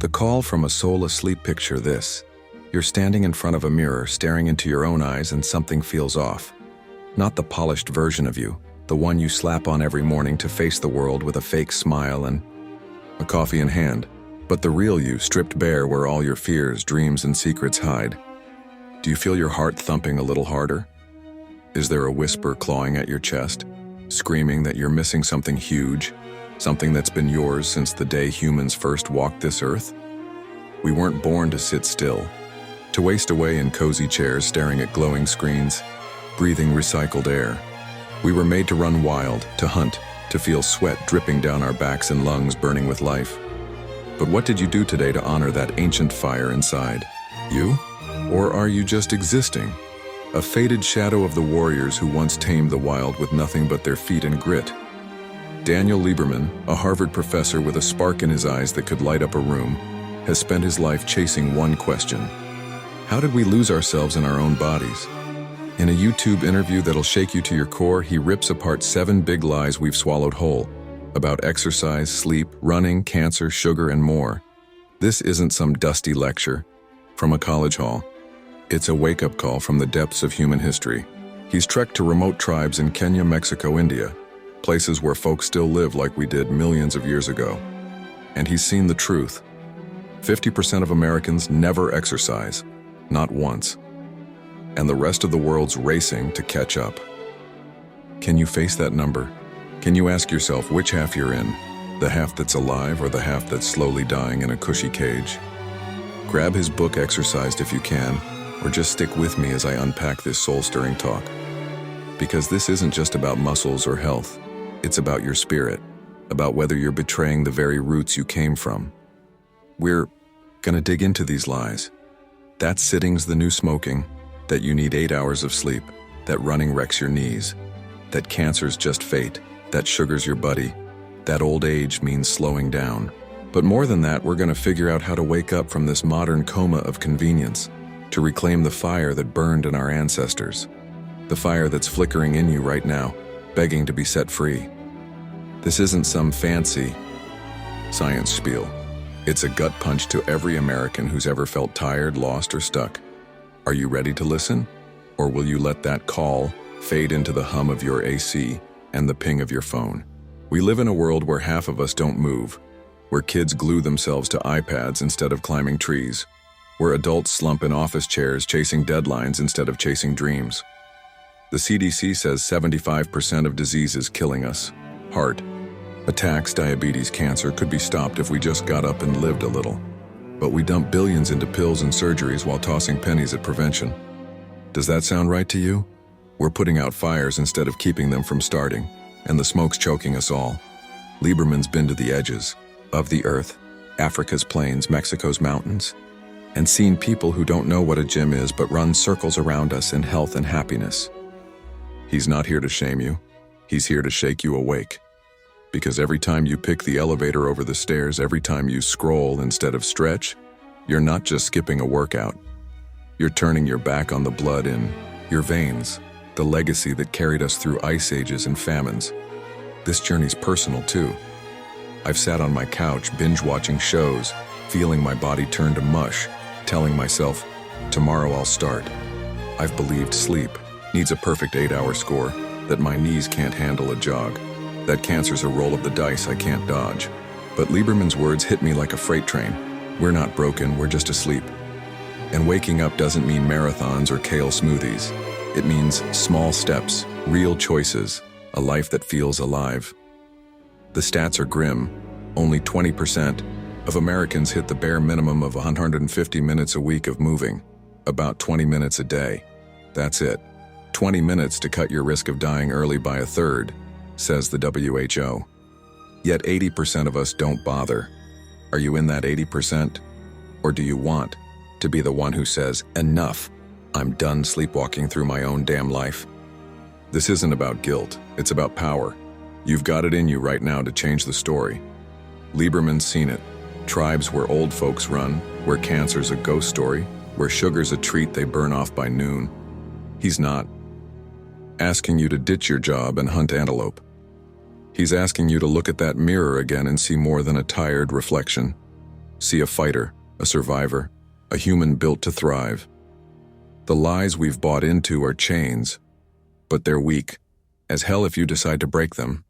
The call from a soul asleep. Picture this. You're standing in front of a mirror, staring into your own eyes, and something feels off. Not the polished version of you, the one you slap on every morning to face the world with a fake smile and a coffee in hand, but the real you, stripped bare where all your fears, dreams, and secrets hide. Do you feel your heart thumping a little harder? Is there a whisper clawing at your chest, screaming that you're missing something huge, something that's been yours since the day humans first walked this earth? We weren't born to sit still, to waste away in cozy chairs staring at glowing screens, breathing recycled air. We were made to run wild, to hunt, to feel sweat dripping down our backs and lungs burning with life. But what did you do today to honor that ancient fire inside? You? Or are you just existing? A faded shadow of the warriors who once tamed the wild with nothing but their feet and grit. Daniel Lieberman, a Harvard professor with a spark in his eyes that could light up a room, has spent his life chasing one question. How did we lose ourselves in our own bodies? In a YouTube interview that'll shake you to your core, he rips apart 7 big lies we've swallowed whole, about exercise, sleep, running, cancer, sugar, and more. This isn't some dusty lecture from a college hall. It's a wake-up call from the depths of human history. He's trekked to remote tribes in Kenya, Mexico, India, places where folks still live like we did millions of years ago. And he's seen the truth. 50% of Americans never exercise, not once. And the rest of the world's racing to catch up. Can you face that number? Can you ask yourself which half you're in? The half that's alive or the half that's slowly dying in a cushy cage? Grab his book Exercised if you can, or just stick with me as I unpack this soul-stirring talk. Because this isn't just about muscles or health. It's about your spirit, about whether you're betraying the very roots you came from. We're gonna dig into these lies. That sitting's the new smoking, that you need 8 hours of sleep, that running wrecks your knees, that cancer's just fate, that sugar's your buddy, that old age means slowing down. But more than that, we're gonna figure out how to wake up from this modern coma of convenience, to reclaim the fire that burned in our ancestors, the fire that's flickering in you right now, begging to be set free. This isn't some fancy science spiel. It's a gut punch to every American who's ever felt tired, lost, or stuck. Are you ready to listen? Or will you let that call fade into the hum of your AC and the ping of your phone? We live in a world where half of us don't move, where kids glue themselves to iPads instead of climbing trees, where adults slump in office chairs chasing deadlines instead of chasing dreams. The CDC says 75% of diseases killing us, heart attacks, diabetes, cancer, could be stopped if we just got up and lived a little. But we dump billions into pills and surgeries while tossing pennies at prevention. Does that sound right to you? We're putting out fires instead of keeping them from starting, and the smoke's choking us all. Lieberman's been to the edges of the earth, Africa's plains, Mexico's mountains, and seen people who don't know what a gym is but run circles around us in health and happiness. He's not here to shame you. He's here to shake you awake. Because every time you pick the elevator over the stairs, every time you scroll instead of stretch, you're not just skipping a workout. You're turning your back on the blood in your veins, the legacy that carried us through ice ages and famines. This journey's personal too. I've sat on my couch binge-watching shows, feeling my body turn to mush, telling myself, tomorrow I'll start. I've believed sleep needs a perfect 8-hour score, that my knees can't handle a jog, that cancer's a roll of the dice I can't dodge. But Lieberman's words hit me like a freight train. We're not broken, we're just asleep. And waking up doesn't mean marathons or kale smoothies. It means small steps, real choices, a life that feels alive. The stats are grim. Only 20% of Americans hit the bare minimum of 150 minutes a week of moving, about 20 minutes a day. That's it. 20 minutes to cut your risk of dying early by a third, says the WHO. Yet 80% of us don't bother. Are you in that 80%? Or do you want to be the one who says, enough, I'm done sleepwalking through my own damn life? This isn't about guilt, it's about power. You've got it in you right now to change the story. Lieberman's seen it. Tribes where old folks run, where cancer's a ghost story, where sugar's a treat they burn off by noon. He's not asking you to ditch your job and hunt antelope. He's asking you to look at that mirror again and see more than a tired reflection. see a fighter, a survivor, a human built to thrive. The lies we've bought into are chains, but they're weak as hell if you decide to break them.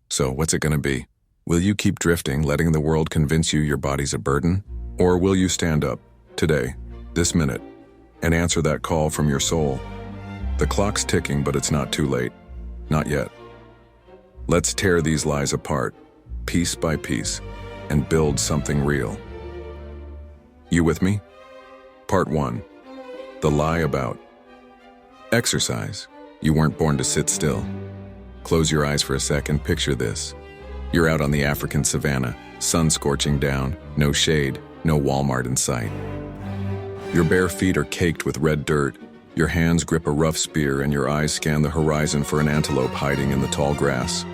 So what's it gonna be? Will you keep drifting, letting the world convince you your body's a burden? Or will you stand up, today, this minute, and answer that call from your soul? The clock's ticking, but it's not too late. Not yet. Let's tear these lies apart, piece by piece, and build something real. You with me? Part 1. The lie about exercise. You weren't born to sit still. Close your eyes for a second, picture this. You're out on the African savanna, sun scorching down, no shade, no Walmart in sight. Your bare feet are caked with red dirt, your hands grip a rough spear, and your eyes scan the horizon for an antelope hiding in the tall grass.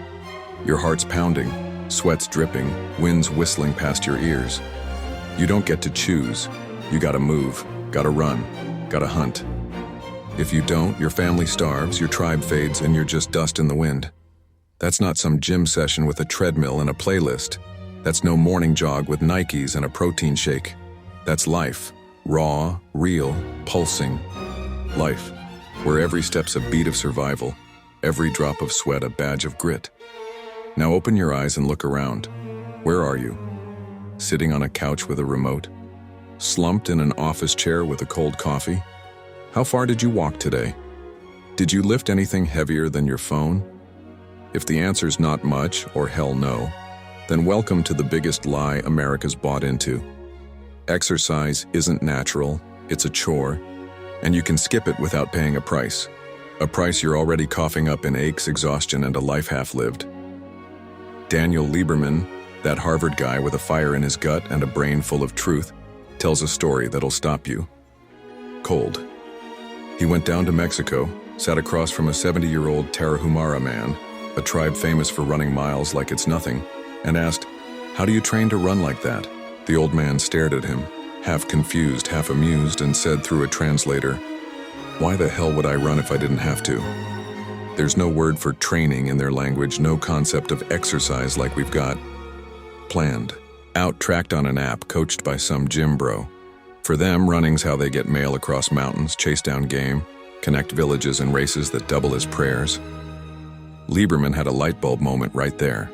Your heart's pounding, sweat's dripping, wind's whistling past your ears. You don't get to choose. You gotta move, gotta run, gotta hunt. If you don't, your family starves, your tribe fades, and you're just dust in the wind. That's not some gym session with a treadmill and a playlist. That's no morning jog with Nikes and a protein shake. That's life. Raw, real, pulsing. Life, where every step's a beat of survival, every drop of sweat a badge of grit. Now open your eyes and look around. Where are you? Sitting on a couch with a remote? Slumped in an office chair with a cold coffee? How far did you walk today? Did you lift anything heavier than your phone? If the answer's not much, or hell no, then welcome to the biggest lie America's bought into. Exercise isn't natural, it's a chore, and you can skip it without paying a price you're already coughing up in aches, exhaustion, and a life half-lived. Daniel Lieberman, that Harvard guy with a fire in his gut and a brain full of truth, tells a story that'll stop you. Cold. He went down to Mexico, sat across from a 70-year-old Tarahumara man, a tribe famous for running miles like it's nothing, and asked, "How do you train to run like that?" The old man stared at him, half confused, half amused, and said through a translator, "Why the hell would I run if I didn't have to?" There's no word for training in their language, no concept of exercise like we've got. Planned. Out tracked on an app coached by some gym bro. For them, running's how they get mail across mountains, chase down game, connect villages in races that double as prayers. Lieberman had a light bulb moment right there.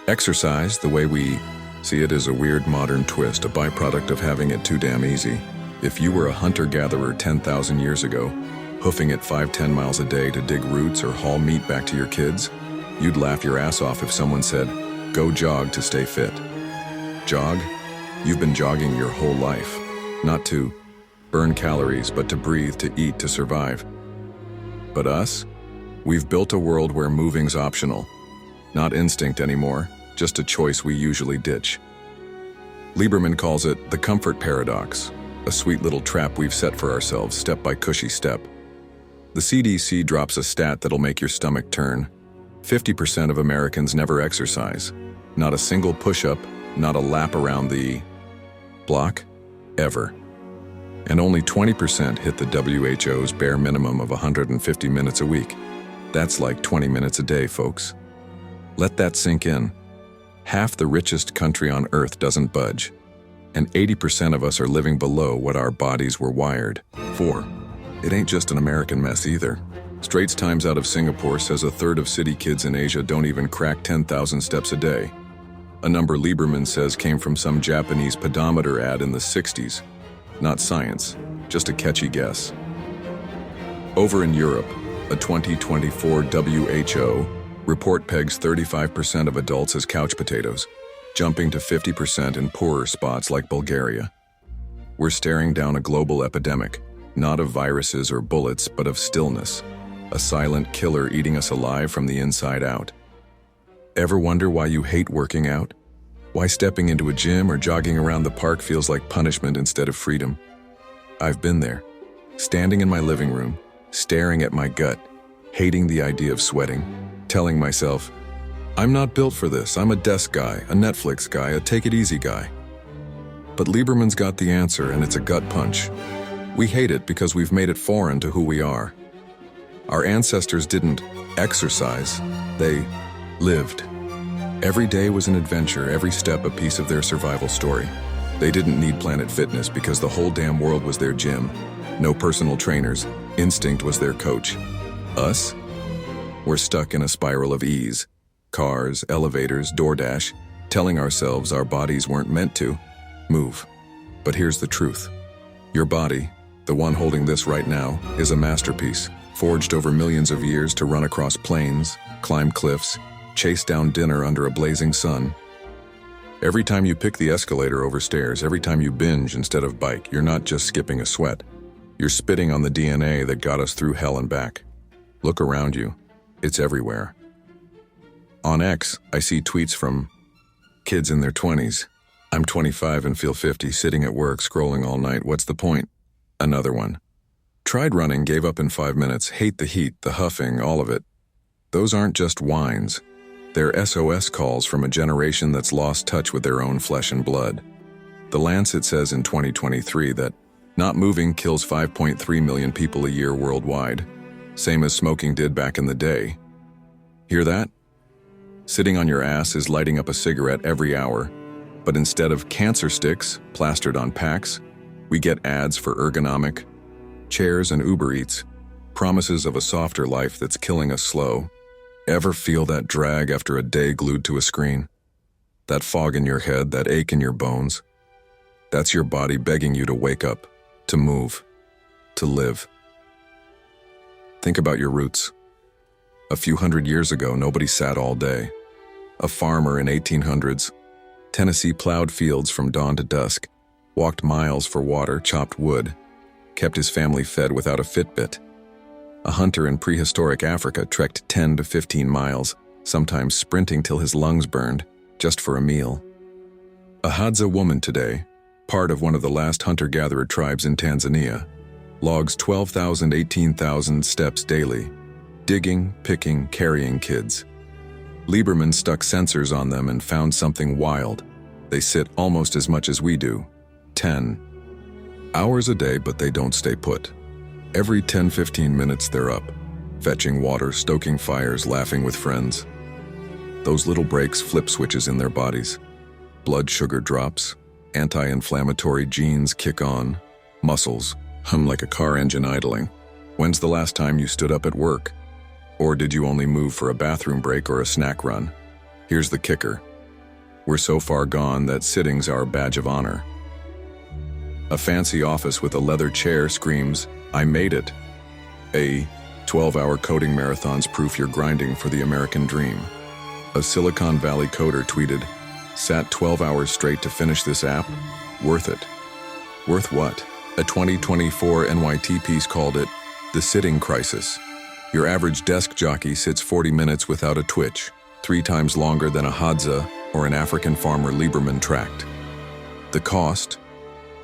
Exercise, the way we see it, is a weird modern twist, a byproduct of having it too damn easy. If you were a hunter-gatherer 10,000 years ago, hoofing it 5-10 miles a day to dig roots or haul meat back to your kids, you'd laugh your ass off if someone said, "Go jog to stay fit." Jog? You've been jogging your whole life. Not to burn calories, but to breathe, to eat, to survive. But us? We've built a world where moving's optional. Not instinct anymore, just a choice we usually ditch. Lieberman calls it the comfort paradox, a sweet little trap we've set for ourselves, step by cushy step. The CDC drops a stat that'll make your stomach turn. 50% of Americans never exercise. Not a single push-up, not a lap around the block, ever. And only 20% hit the WHO's bare minimum of 150 minutes a week. That's like 20 minutes a day, folks. Let that sink in. Half the richest country on earth doesn't budge, and 80% of us are living below what our bodies were wired for. It ain't just an American mess either. Straits Times out of Singapore says a third of city kids in Asia don't even crack 10,000 steps a day. A number Lieberman says came from some Japanese pedometer ad in the 60s. Not science, just a catchy guess. Over in Europe, a 2024 WHO report pegs 35% of adults as couch potatoes, jumping to 50% in poorer spots like Bulgaria. We're staring down a global epidemic, not of viruses or bullets, but of stillness, a silent killer eating us alive from the inside out. Ever wonder why you hate working out? Why stepping into a gym or jogging around the park feels like punishment instead of freedom? I've been there, standing in my living room, staring at my gut, hating the idea of sweating, telling myself, I'm not built for this, I'm a desk guy, a Netflix guy, a take-it-easy guy. But Lieberman's got the answer, and it's a gut punch. We hate it because we've made it foreign to who we are. Our ancestors didn't exercise, they lived. Every day was an adventure, every step a piece of their survival story. They didn't need Planet Fitness because the whole damn world was their gym. No personal trainers. Instinct was their coach. Us? We're stuck in a spiral of ease. Cars, elevators, DoorDash, telling ourselves our bodies weren't meant to move. But here's the truth. Your body, the one holding this right now, is a masterpiece, forged over millions of years to run across plains, climb cliffs, chase down dinner under a blazing sun. Every time you pick the escalator over stairs, every time you binge instead of bike, you're not just skipping a sweat. You're spitting on the DNA that got us through hell and back. Look around you. It's everywhere. On X, I see tweets from kids in their 20s. I'm 25 and feel 50, sitting at work, scrolling all night. What's the point? Another one. Tried running, gave up in 5 minutes, hate the heat, the huffing, all of it. Those aren't just whines. They're SOS calls from a generation that's lost touch with their own flesh and blood. The Lancet says in 2023 that not moving kills 5.3 million people a year worldwide, same as smoking did back in the day. Hear that? Sitting on your ass is lighting up a cigarette every hour, but instead of cancer sticks plastered on packs, we get ads for ergonomic chairs and Uber Eats, promises of a softer life that's killing us slow. Ever feel that drag after a day glued to a screen? That fog in your head, that ache in your bones? That's your body begging you to wake up, to move, to live. Think about your roots. A few hundred years ago, nobody sat all day. A farmer in 1800s, Tennessee plowed fields from dawn to dusk, walked miles for water, chopped wood, kept his family fed without a Fitbit. A hunter in prehistoric Africa trekked 10 to 15 miles, sometimes sprinting till his lungs burned, just for a meal. A Hadza woman today, part of one of the last hunter-gatherer tribes in Tanzania, logs 12,000, 18,000 steps daily, digging, picking, carrying kids. Lieberman stuck sensors on them and found something wild. They sit almost as much as we do, 10 hours a day, but they don't stay put. Every 10-15 minutes they're up, fetching water, stoking fires, laughing with friends. Those little breaks flip switches in their bodies. Blood sugar drops, anti-inflammatory genes kick on, muscles hum like a car engine idling. When's the last time you stood up at work? Or did you only move for a bathroom break or a snack run? Here's the kicker. We're so far gone that sitting's our badge of honor. A fancy office with a leather chair screams, "I made it." A 12-hour coding marathon's proof you're grinding for the American dream. A Silicon Valley coder tweeted, "Sat 12 hours straight to finish this app? Worth it." Worth what? A 2024 NYT piece called it the sitting crisis. Your average desk jockey sits 40 minutes without a twitch, 3 times longer than a Hadza or an African farmer Lieberman tracked. The cost?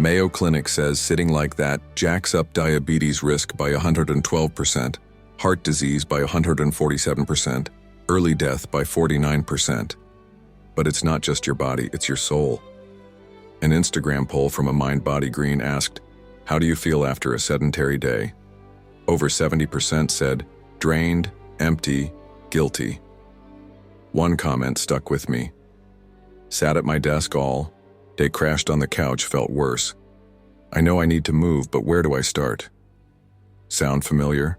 Mayo Clinic says sitting like that jacks up diabetes risk by 112%, heart disease by 147%, early death by 49%. But it's not just your body, it's your soul. An Instagram poll from a Mind Body Green asked, "How do you feel after a sedentary day?" Over 70% said, "Drained, empty, guilty." One comment stuck with me. "Sat at my desk all day, crashed on the couch, felt worse. I know I need to move, but where do I start?" Sound familiar?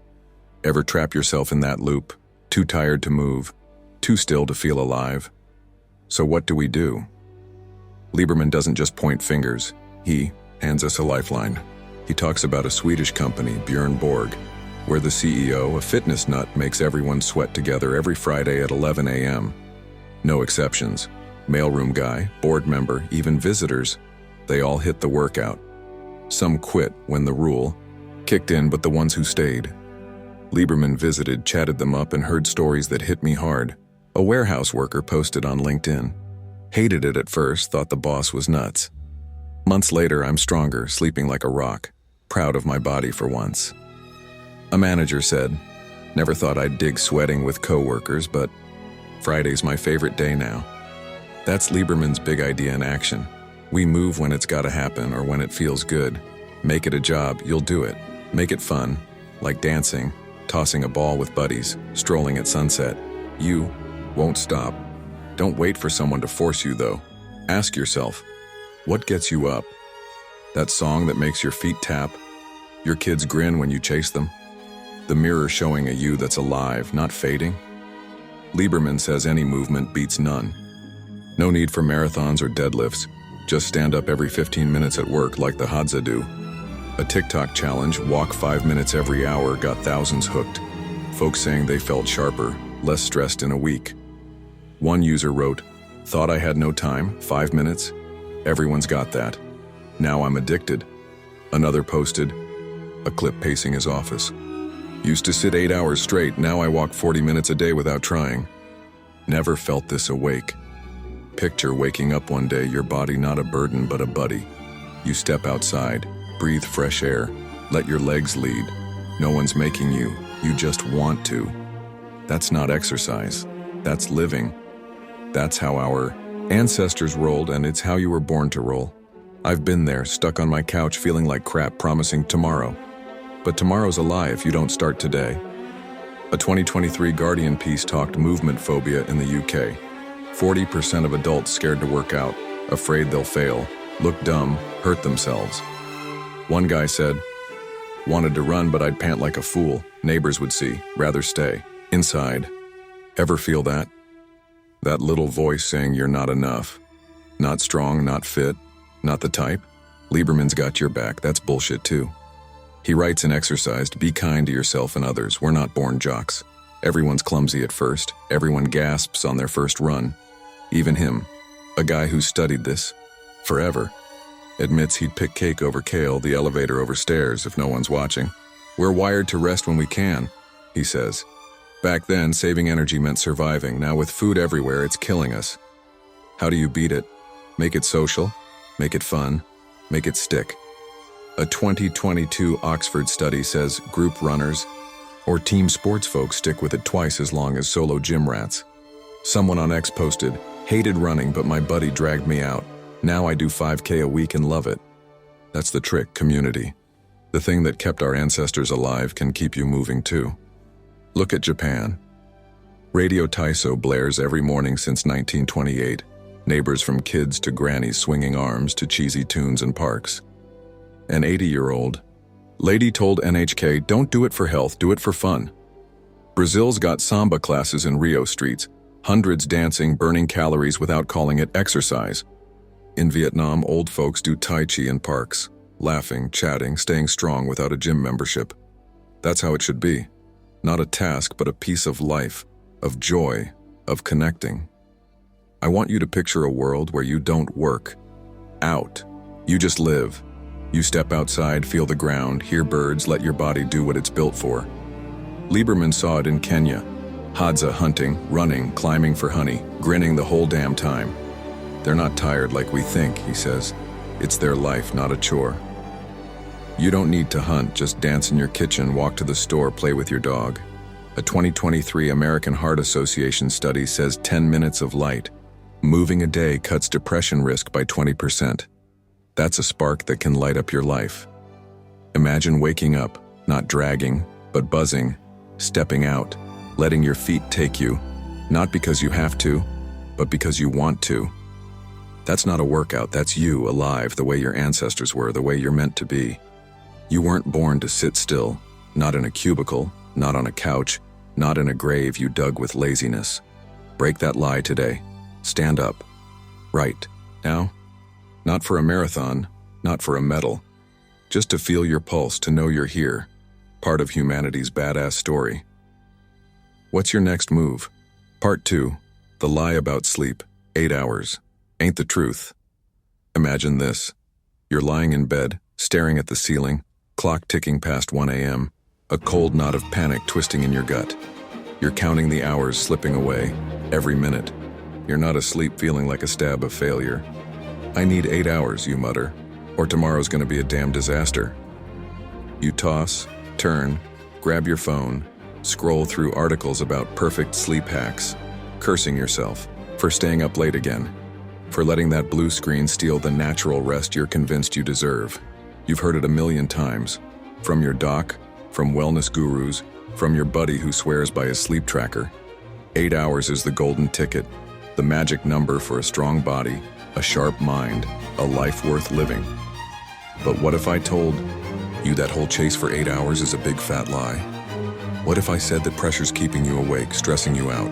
Ever trap yourself in that loop? Too tired to move, too still to feel alive? So what do we do? Lieberman doesn't just point fingers. He hands us a lifeline. He talks about a Swedish company, Björn Borg, where the CEO, a fitness nut, makes everyone sweat together every Friday at 11 a.m. No exceptions. Mailroom guy, board member, even visitors, they all hit the workout. Some quit when the rule kicked in, but the ones who stayed. Lieberman visited, chatted them up, and heard stories that hit me hard. A warehouse worker posted on LinkedIn. Hated it at first, thought the boss was nuts. Months later, I'm stronger, sleeping like a rock, proud of my body for once. A manager said, "Never thought I'd dig sweating with coworkers, but Friday's my favorite day now." That's Lieberman's big idea in action. We move when it's gotta happen or when it feels good. Make it a job, you'll do it. Make it fun, like dancing, tossing a ball with buddies, strolling at sunset. You won't stop. Don't wait for someone to force you, though. Ask yourself, what gets you up? That song that makes your feet tap? Your kids grin when you chase them? The mirror showing a you that's alive, not fading? Lieberman says any movement beats none. No need for marathons or deadlifts. Just stand up every 15 minutes at work like the Hadza do. A TikTok challenge, walk 5 minutes every hour, got thousands hooked. Folks saying they felt sharper, less stressed in a week. One user wrote, "Thought I had no time, 5 minutes? Everyone's got that. Now I'm addicted." Another posted, a clip pacing his office. "Used to sit 8 hours straight, now I walk 40 minutes a day without trying. Never felt this awake." Picture waking up one day, your body not a burden but a buddy. You step outside, breathe fresh air, let your legs lead. No one's making you, you just want to. That's not exercise, that's living. That's how our ancestors rolled, and it's how you were born to roll. I've been there, stuck on my couch feeling like crap, promising tomorrow. But tomorrow's a lie if you don't start today. A 2023 Guardian piece talked movement phobia in the UK. 40% of adults scared to work out, afraid they'll fail, look dumb, hurt themselves. One guy said, "Wanted to run, but I'd pant like a fool. Neighbors would see, rather stay inside." Ever feel that? That little voice saying you're not enough. Not strong, not fit, not the type? Lieberman's got your back, that's bullshit too. He writes in Exercised, "Be kind to yourself and others, we're not born jocks. Everyone's clumsy at first, everyone gasps on their first run." Even him, a guy who's studied this forever, admits he'd pick cake over kale, the elevator over stairs if no one's watching. "We're wired to rest when we can," he says. Back then, saving energy meant surviving. Now with food everywhere, it's killing us. How do you beat it? Make it social, make it fun, make it stick. A 2022 Oxford study says group runners or team sports folks stick with it twice as long as solo gym rats. Someone on X posted, "Hated running, but my buddy dragged me out. Now I do 5K a week and love it." That's the trick, community. The thing that kept our ancestors alive can keep you moving too. Look at Japan. Radio Taiso blares every morning since 1928. Neighbors from kids to grannies swinging arms to cheesy tunes in parks. An 80-year-old lady told NHK, "Don't do it for health, do it for fun." Brazil's got samba classes in Rio streets, hundreds dancing, burning calories without calling it exercise. In Vietnam, old folks do Tai Chi in parks, laughing, chatting, staying strong without a gym membership. That's how it should be. Not a task, but a piece of life, of joy, of connecting. I want you to picture a world where you don't work out. You just live. You step outside, feel the ground, hear birds, let your body do what it's built for. Lieberman saw it in Kenya. Hadza hunting, running, climbing for honey, grinning the whole damn time. They're not tired like we think, he says. It's their life, not a chore. You don't need to hunt, just dance in your kitchen, walk to the store, play with your dog. A 2023 American Heart Association study says 10 minutes of light, moving a day cuts depression risk by 20%. That's a spark that can light up your life. Imagine waking up, not dragging, but buzzing, stepping out, letting your feet take you, not because you have to, but because you want to. That's not a workout, that's you, alive, the way your ancestors were, the way you're meant to be. You weren't born to sit still, not in a cubicle, not on a couch, not in a grave you dug with laziness. Break that lie today. Stand up. Right now. Not for a marathon, not for a medal. Just to feel your pulse, to know you're here. Part of humanity's badass story. What's your next move? Part 2. The lie about sleep. 8 hours. Ain't the truth. Imagine this. You're lying in bed, staring at the ceiling, clock ticking past 1 a.m., a cold knot of panic twisting in your gut. You're counting the hours slipping away, every minute. You're not asleep feeling like a stab of failure. "I need 8 hours, you mutter, or tomorrow's gonna be a damn disaster." You toss, turn, grab your phone, scroll through articles about perfect sleep hacks, cursing yourself for staying up late again, for letting that blue screen steal the natural rest you're convinced you deserve. You've heard it a million times, from your doc, from wellness gurus, from your buddy who swears by his sleep tracker. 8 hours is the golden ticket, the magic number for a strong body, a sharp mind, a life worth living. But what if I told you that whole chase for 8 hours is a big fat lie? What if I said that pressure's keeping you awake, stressing you out,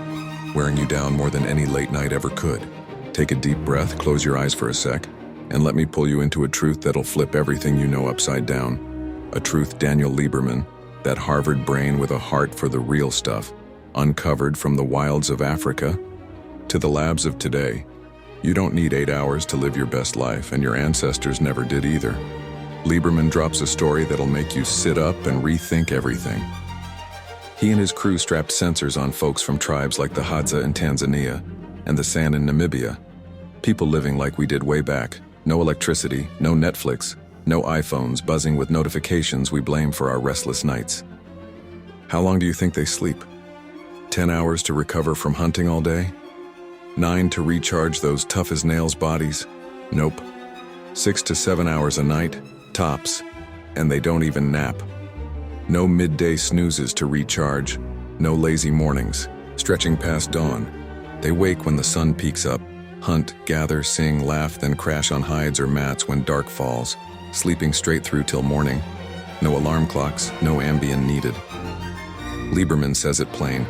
wearing you down more than any late night ever could? Take a deep breath, close your eyes for a sec, and let me pull you into a truth that'll flip everything you know upside down. A truth Daniel Lieberman, that Harvard brain with a heart for the real stuff, uncovered from the wilds of Africa to the labs of today. You don't need 8 hours to live your best life, and your ancestors never did either. Lieberman drops a story that'll make you sit up and rethink everything. He and his crew strapped sensors on folks from tribes like the Hadza in Tanzania and the San in Namibia. People living like we did way back. No electricity, no Netflix, no iPhones buzzing with notifications we blame for our restless nights. How long do you think they sleep? 10 hours to recover from hunting all day? 9 to recharge those tough-as-nails bodies? Nope. 6 to 7 hours a night, tops, and they don't even nap. No midday snoozes to recharge, no lazy mornings, stretching past dawn. They wake when the sun peaks up, hunt, gather, sing, laugh, then crash on hides or mats when dark falls, sleeping straight through till morning. No alarm clocks, no Ambien needed. Lieberman says it plain.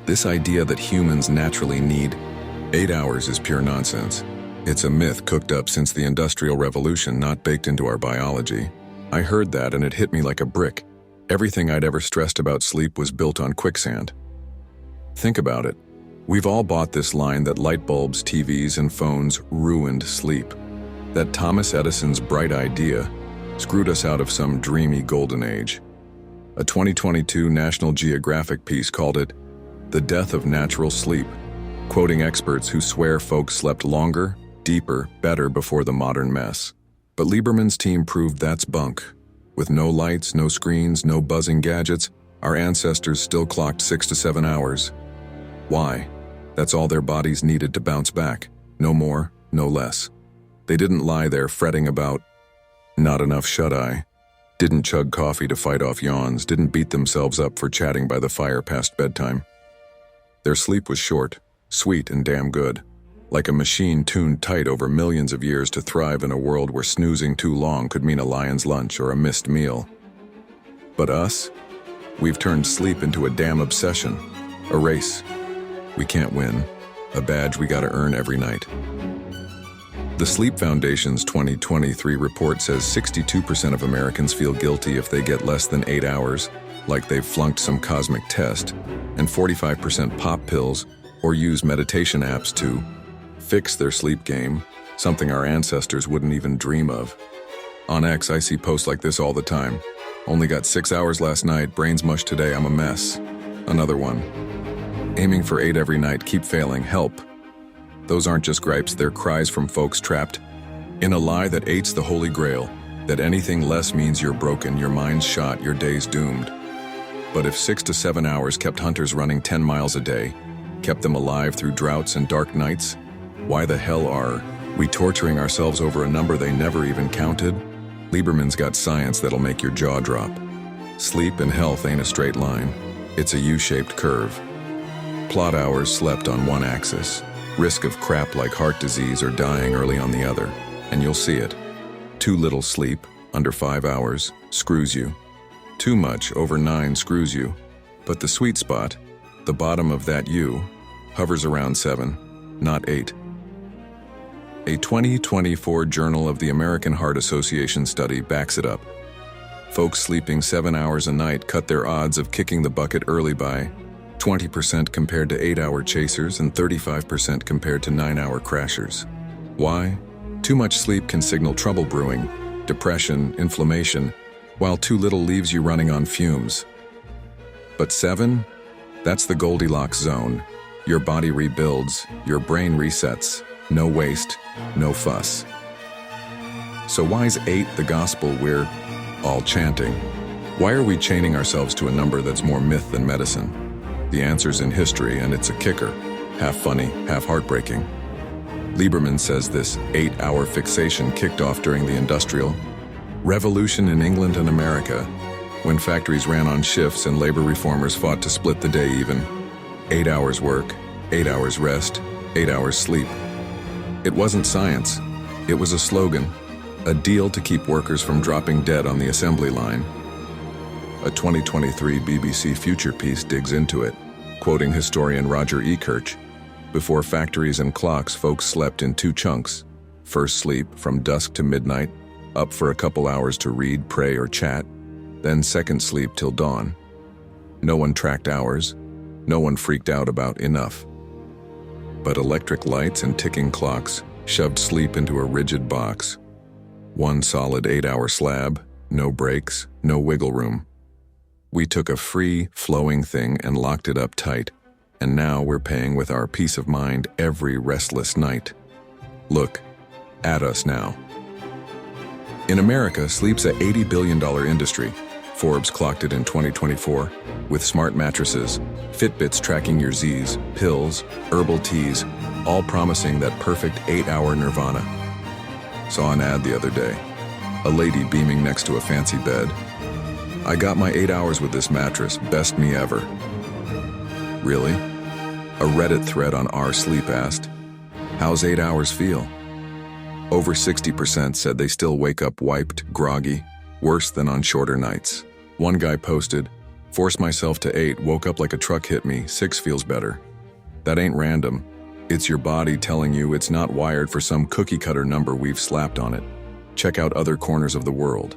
This idea that humans naturally need 8 hours is pure nonsense. It's a myth cooked up since the Industrial Revolution, not baked into our biology. I heard that and it hit me like a brick. Everything I'd ever stressed about sleep was built on quicksand. Think about it. We've all bought this line that light bulbs, TVs, and phones ruined sleep. That Thomas Edison's bright idea screwed us out of some dreamy golden age. A 2022 National Geographic piece called it "The Death of Natural Sleep," quoting experts who swear folks slept longer, deeper, better before the modern mess. But Lieberman's team proved that's bunk. With no lights, no screens, no buzzing gadgets, our ancestors still clocked 6 to 7 hours. Why? That's all their bodies needed to bounce back. No more, no less. They didn't lie there fretting about not enough shut-eye, didn't chug coffee to fight off yawns, didn't beat themselves up for chatting by the fire past bedtime. Their sleep was short, sweet, and damn good, like a machine tuned tight over millions of years to thrive in a world where snoozing too long could mean a lion's lunch or a missed meal. But us? We've turned sleep into a damn obsession, a race. We can't win, a badge we gotta earn every night. The Sleep Foundation's 2023 report says 62% of Americans feel guilty if they get less than 8 hours, like they've flunked some cosmic test, and 45% pop pills or use meditation apps to fix their sleep game, something our ancestors wouldn't even dream of. On X, I see posts like this all the time. Only got 6 hours last night, brains mush today, I'm a mess. Another one. Aiming for 8 every night, keep failing, help. Those aren't just gripes, they're cries from folks trapped in a lie that eight's the holy grail, that anything less means you're broken, your mind's shot, your day's doomed. But if 6 to 7 hours kept hunters running 10 miles a day, kept them alive through droughts and dark nights, why the hell are we torturing ourselves over a number they never even counted? Lieberman's got science that'll make your jaw drop. Sleep and health ain't a straight line. It's a U-shaped curve. Plot hours slept on one axis. Risk of crap like heart disease or dying early on the other. And you'll see it. Too little sleep, under 5 hours, screws you. Too much, over 9, screws you. But the sweet spot, the bottom of that U, hovers around 7, not 8. A 2024 Journal of the American Heart Association study backs it up. Folks sleeping 7 hours a night cut their odds of kicking the bucket early by 20% compared to 8-hour chasers and 35% compared to 9-hour crashers. Why? Too much sleep can signal trouble brewing, depression, inflammation, while too little leaves you running on fumes. But 7? That's the Goldilocks zone. Your body rebuilds, your brain resets. No waste, no fuss. So why's 8 the gospel we're all chanting? Why are we chaining ourselves to a number that's more myth than medicine? The answer's in history, and it's a kicker. Half funny, half heartbreaking. Lieberman says this 8-hour fixation kicked off during the Industrial Revolution in England and America, when factories ran on shifts and labor reformers fought to split the day even. 8 hours work, 8 hours rest, 8 hours sleep. It wasn't science. It was a slogan, a deal to keep workers from dropping dead on the assembly line. A 2023 BBC Future piece digs into it, quoting historian Roger E. Kirch. Before factories and clocks, folks slept in two chunks. First sleep, from dusk to midnight, up for a couple hours to read, pray, or chat. Then second sleep till dawn. No one tracked hours. No one freaked out about enough. But electric lights and ticking clocks shoved sleep into a rigid box. One solid 8-hour slab, no breaks, no wiggle room. We took a free, flowing thing and locked it up tight, and now we're paying with our peace of mind every restless night. Look at us now. In America, sleep's an $80 billion industry. Forbes clocked it in 2024, with smart mattresses, Fitbits tracking your Z's, pills, herbal teas, all promising that perfect 8-hour nirvana. Saw an ad the other day, a lady beaming next to a fancy bed. I got my 8 hours with this mattress, best me ever. Really? A Reddit thread on our sleep asked, how's 8 hours feel? Over 60% said they still wake up wiped, groggy, worse than on shorter nights. One guy posted, forced myself to 8, woke up like a truck hit me, 6 feels better. That ain't random. It's your body telling you it's not wired for some cookie-cutter number we've slapped on it. Check out other corners of the world.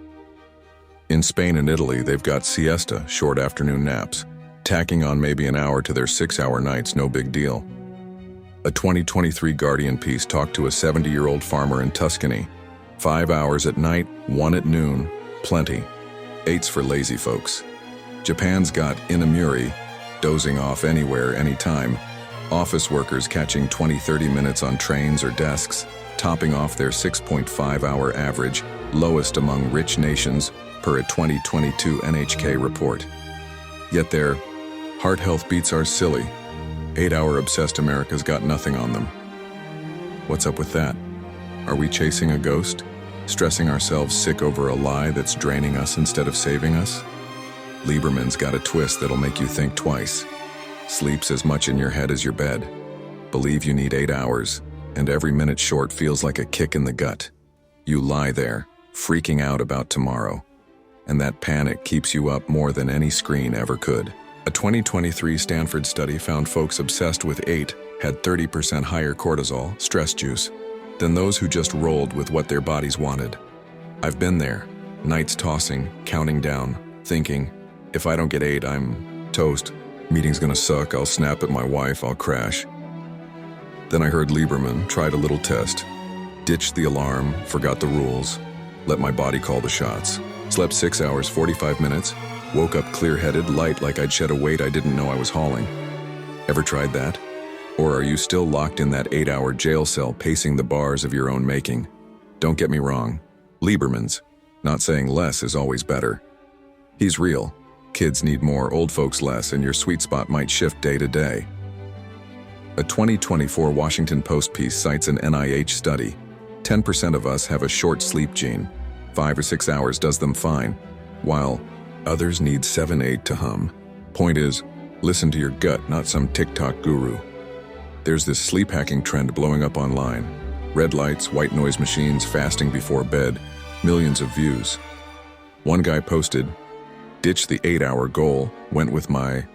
In Spain and Italy, they've got siesta, short afternoon naps. Tacking on maybe an hour to their 6-hour nights, no big deal. A 2023 Guardian piece talked to a 70-year-old farmer in Tuscany. 5 hours at night, 1 at noon, plenty. 8's for lazy folks. Japan's got inamuri, dozing off anywhere, anytime. Office workers catching 20-30 minutes on trains or desks, topping off their 6.5-hour average, lowest among rich nations, per a 2022 NHK report. Yet their heart health beats are silly. 8-hour obsessed America's got nothing on them. What's up with that? Are we chasing a ghost? Stressing ourselves sick over a lie that's draining us instead of saving us? Lieberman's got a twist that'll make you think twice. Sleep's as much in your head as your bed. Believe you need 8 hours, and every minute short feels like a kick in the gut. You lie there, freaking out about tomorrow, and that panic keeps you up more than any screen ever could. A 2023 Stanford study found folks obsessed with 8 had 30% higher cortisol, stress juice, than those who just rolled with what their bodies wanted. I've been there, nights tossing, counting down, thinking, if I don't get 8, I'm toast. Meeting's gonna suck, I'll snap at my wife, I'll crash. Then I heard Lieberman, tried a little test, ditched the alarm, forgot the rules, let my body call the shots. Slept 6 hours, 45 minutes, woke up clear-headed, light like I'd shed a weight I didn't know I was hauling. Ever tried that? Or are you still locked in that 8-hour jail cell pacing the bars of your own making? Don't get me wrong, Lieberman's, not saying less is always better. He's real. Kids need more, old folks less, and your sweet spot might shift day to day. A 2024 Washington Post piece cites an NIH study. 10% of us have a short sleep gene. 5 or 6 hours does them fine, while others need 7-8 to hum. Point is, listen to your gut, not some TikTok guru. There's this sleep hacking trend blowing up online. Red lights, white noise machines, fasting before bed, millions of views. One guy posted, ditch the 8-hour goal, went with my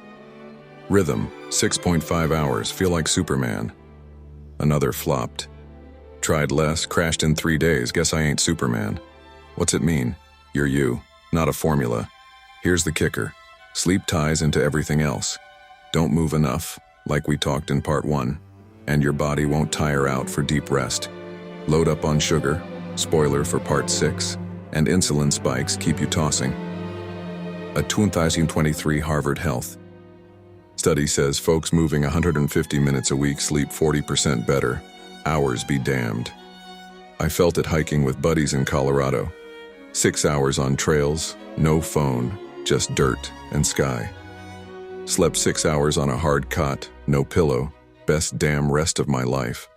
rhythm, 6.5 hours, feel like Superman. Another flopped. Tried less, crashed in 3 days, guess I ain't Superman. What's it mean? You're you, not a formula. Here's the kicker. Sleep ties into everything else. Don't move enough, like we talked in part 1, and your body won't tire out for deep rest. Load up on sugar, spoiler for part 6, and insulin spikes keep you tossing. A 2023 Harvard Health study says folks moving 150 minutes a week sleep 40% better. Hours be damned. I felt it hiking with buddies in Colorado. 6 hours on trails, no phone, just dirt and sky. Slept 6 hours on a hard cot, no pillow, best damn rest of my life.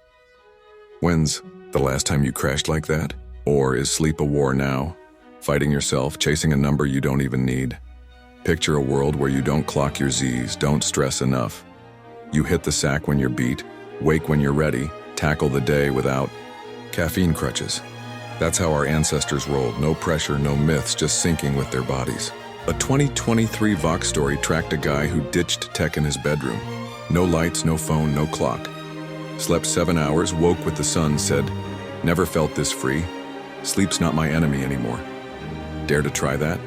When's the last time you crashed like that? Or is sleep a war now? Fighting yourself, chasing a number you don't even need. Picture a world where you don't clock your Z's, don't stress enough. You hit the sack when you're beat, Wake when you're ready, tackle the day without caffeine crutches. That's how our ancestors rolled. No pressure, no myths, just syncing with their bodies. A 2023 Vox story tracked a guy who ditched tech in his bedroom. No lights, no phone, no clock. Slept 7 hours, woke with the sun, said, "Never felt this free. Sleep's not my enemy anymore." Dare to try that?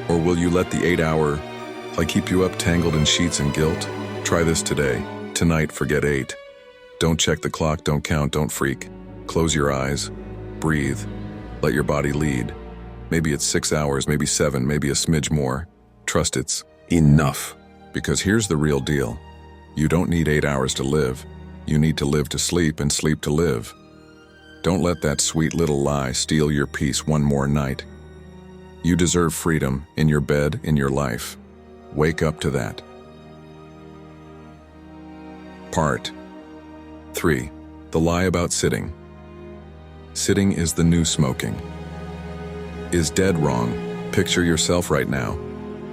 Or will you let the 8-hour keep you up tangled in sheets and guilt? Try this today. Tonight, forget 8. Don't check the clock, don't count, don't freak. Close your eyes, breathe, let your body lead. Maybe it's 6 hours, maybe 7, maybe a smidge more. Trust it's enough. Because here's the real deal. You don't need 8 hours to live. You need to live to sleep and sleep to live. Don't let that sweet little lie steal your peace one more night. You deserve freedom in your bed, in your life. Wake up to that. Part 3. The lie about sitting. Sitting is the new smoking. Is dead wrong. Picture yourself right now.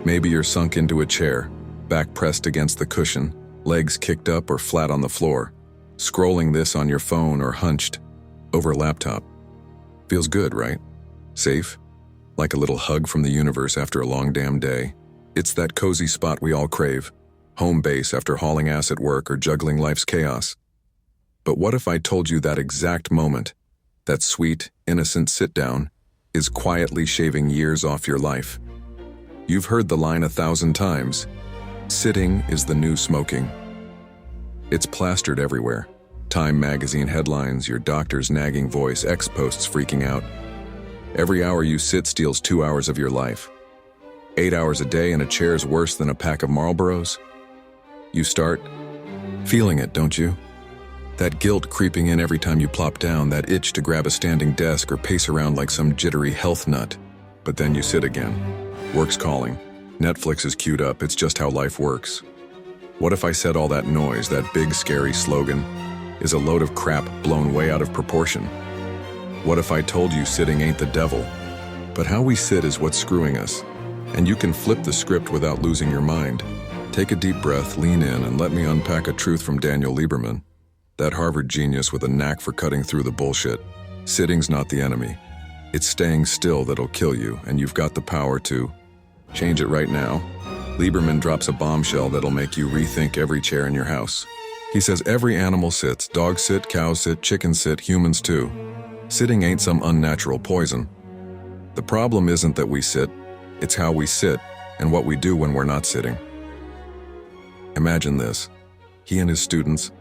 Maybe you're sunk into a chair, back pressed against the cushion, legs kicked up or flat on the floor, scrolling this on your phone or hunched over a laptop. Feels good, right? Safe? Like a little hug from the universe after a long damn day. It's that cozy spot we all crave. Home base after hauling ass at work or juggling life's chaos. But what if I told you that exact moment, that sweet, innocent sit-down, is quietly shaving years off your life? You've heard the line 1,000 times. Sitting is the new smoking. It's plastered everywhere. Time magazine headlines, your doctor's nagging voice, ex-posts freaking out. Every hour you sit steals 2 hours of your life. 8 hours a day in a chair's worse than a pack of Marlboros. You start feeling it, don't you? That guilt creeping in every time you plop down, that itch to grab a standing desk or pace around like some jittery health nut. But then you sit again. Work's calling. Netflix is queued up. It's just how life works. What if I said all that noise, that big scary slogan, is a load of crap blown way out of proportion? What if I told you sitting ain't the devil, but how we sit is what's screwing us? And you can flip the script without losing your mind. Take a deep breath, lean in, and let me unpack a truth from Daniel Lieberman, that Harvard genius with a knack for cutting through the bullshit. Sitting's not the enemy. It's staying still that'll kill you, and you've got the power to change it right now. Lieberman drops a bombshell that'll make you rethink every chair in your house. He says every animal sits. Dogs sit, cows sit, chickens sit, humans too. Sitting ain't some unnatural poison. The problem isn't that we sit, it's how we sit and what we do when we're not sitting. Imagine this. He and his students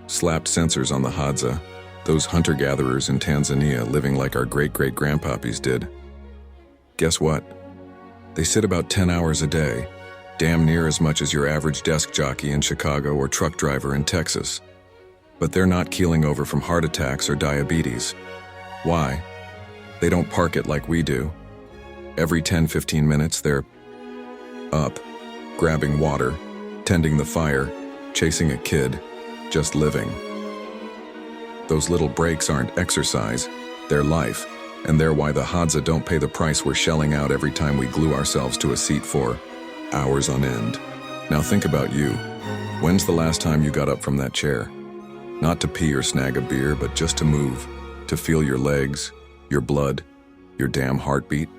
slapped sensors on the Hadza, those hunter-gatherers in Tanzania living like our great-great-grandpappies did. Guess what? They sit about 10 hours a day, damn near as much as your average desk jockey in Chicago or truck driver in Texas. But they're not keeling over from heart attacks or diabetes. Why? They don't park it like we do. Every 10-15 minutes, they're up, grabbing water, tending the fire, chasing a kid, just living. Those little breaks aren't exercise, they're life, and they're why the Hadza don't pay the price we're shelling out every time we glue ourselves to a seat for hours on end. Now think about you. When's the last time you got up from that chair? Not to pee or snag a beer, but just to move, to feel your legs, your blood, your damn heartbeat.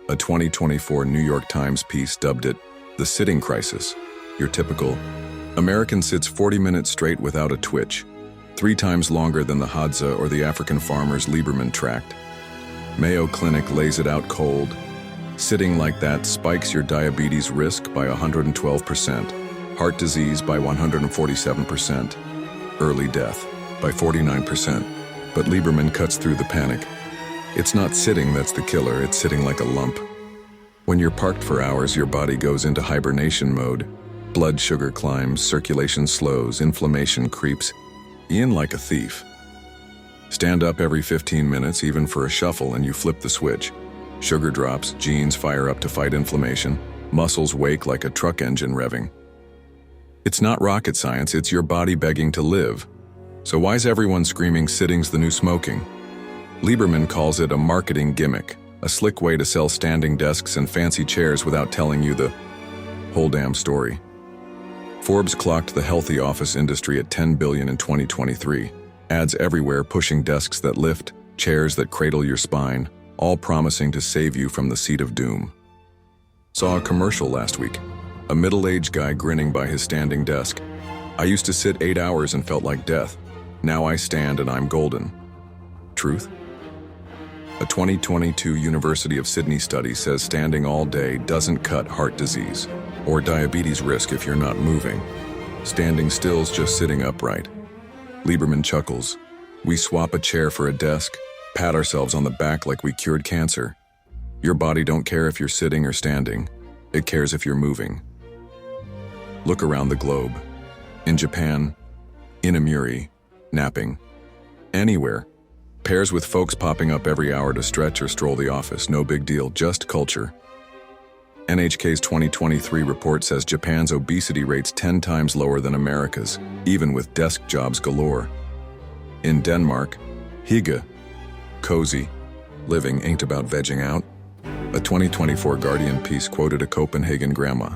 A 2024 New York Times piece dubbed it the sitting crisis. Your typical American sits 40 minutes straight without a twitch, 3 times longer than the Hadza or the African farmers Lieberman tracked. Mayo Clinic lays it out cold. Sitting like that spikes your diabetes risk by 112%, heart disease by 147%, early death by 49%. But Lieberman cuts through the panic. It's not sitting that's the killer, it's sitting like a lump. When you're parked for hours, your body goes into hibernation mode. Blood sugar climbs, circulation slows, inflammation creeps in like a thief. Stand up every 15 minutes, even for a shuffle, and you flip the switch. Sugar drops, genes fire up to fight inflammation, muscles wake like a truck engine revving. It's not rocket science, it's your body begging to live. So why's everyone screaming sitting's the new smoking? Lieberman calls it a marketing gimmick, a slick way to sell standing desks and fancy chairs without telling you the whole damn story. Forbes clocked the healthy office industry at $10 billion in 2023. Ads everywhere pushing desks that lift, chairs that cradle your spine, all promising to save you from the seat of doom. Saw a commercial last week. A middle-aged guy grinning by his standing desk. I used to sit 8 hours and felt like death. Now I stand and I'm golden. Truth? A 2022 University of Sydney study says standing all day doesn't cut heart disease or diabetes risk if you're not moving. Standing still's just sitting upright. Lieberman chuckles. We swap a chair for a desk, pat ourselves on the back like we cured cancer. Your body don't care if you're sitting or standing. It cares if you're moving. Look around the globe. In Japan, in Amuri, napping. Anywhere. Pairs with folks popping up every hour to stretch or stroll the office. No big deal, just culture. NHK's 2023 report says Japan's obesity rate's 10 times lower than America's, even with desk jobs galore. In Denmark, hygge, cozy, living ain't about vegging out. A 2024 Guardian piece quoted a Copenhagen grandma.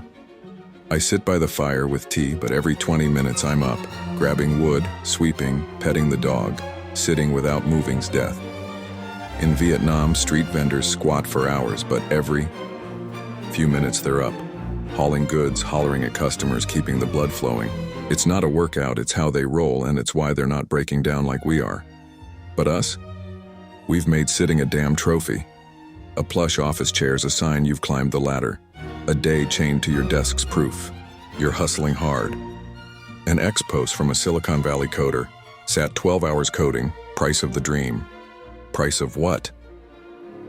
I sit by the fire with tea, but every 20 minutes I'm up, grabbing wood, sweeping, petting the dog, sitting without moving's death. In Vietnam, street vendors squat for hours, but every few minutes they're up, hauling goods, hollering at customers, keeping the blood flowing. It's not a workout, it's how they roll, and it's why they're not breaking down like we are. But us? We've made sitting a damn trophy. A plush office chair's a sign you've climbed the ladder. A day chained to your desk's proof. You're hustling hard. An ex-post from a Silicon Valley coder. Sat 12 hours coding, price of the dream. Price of what?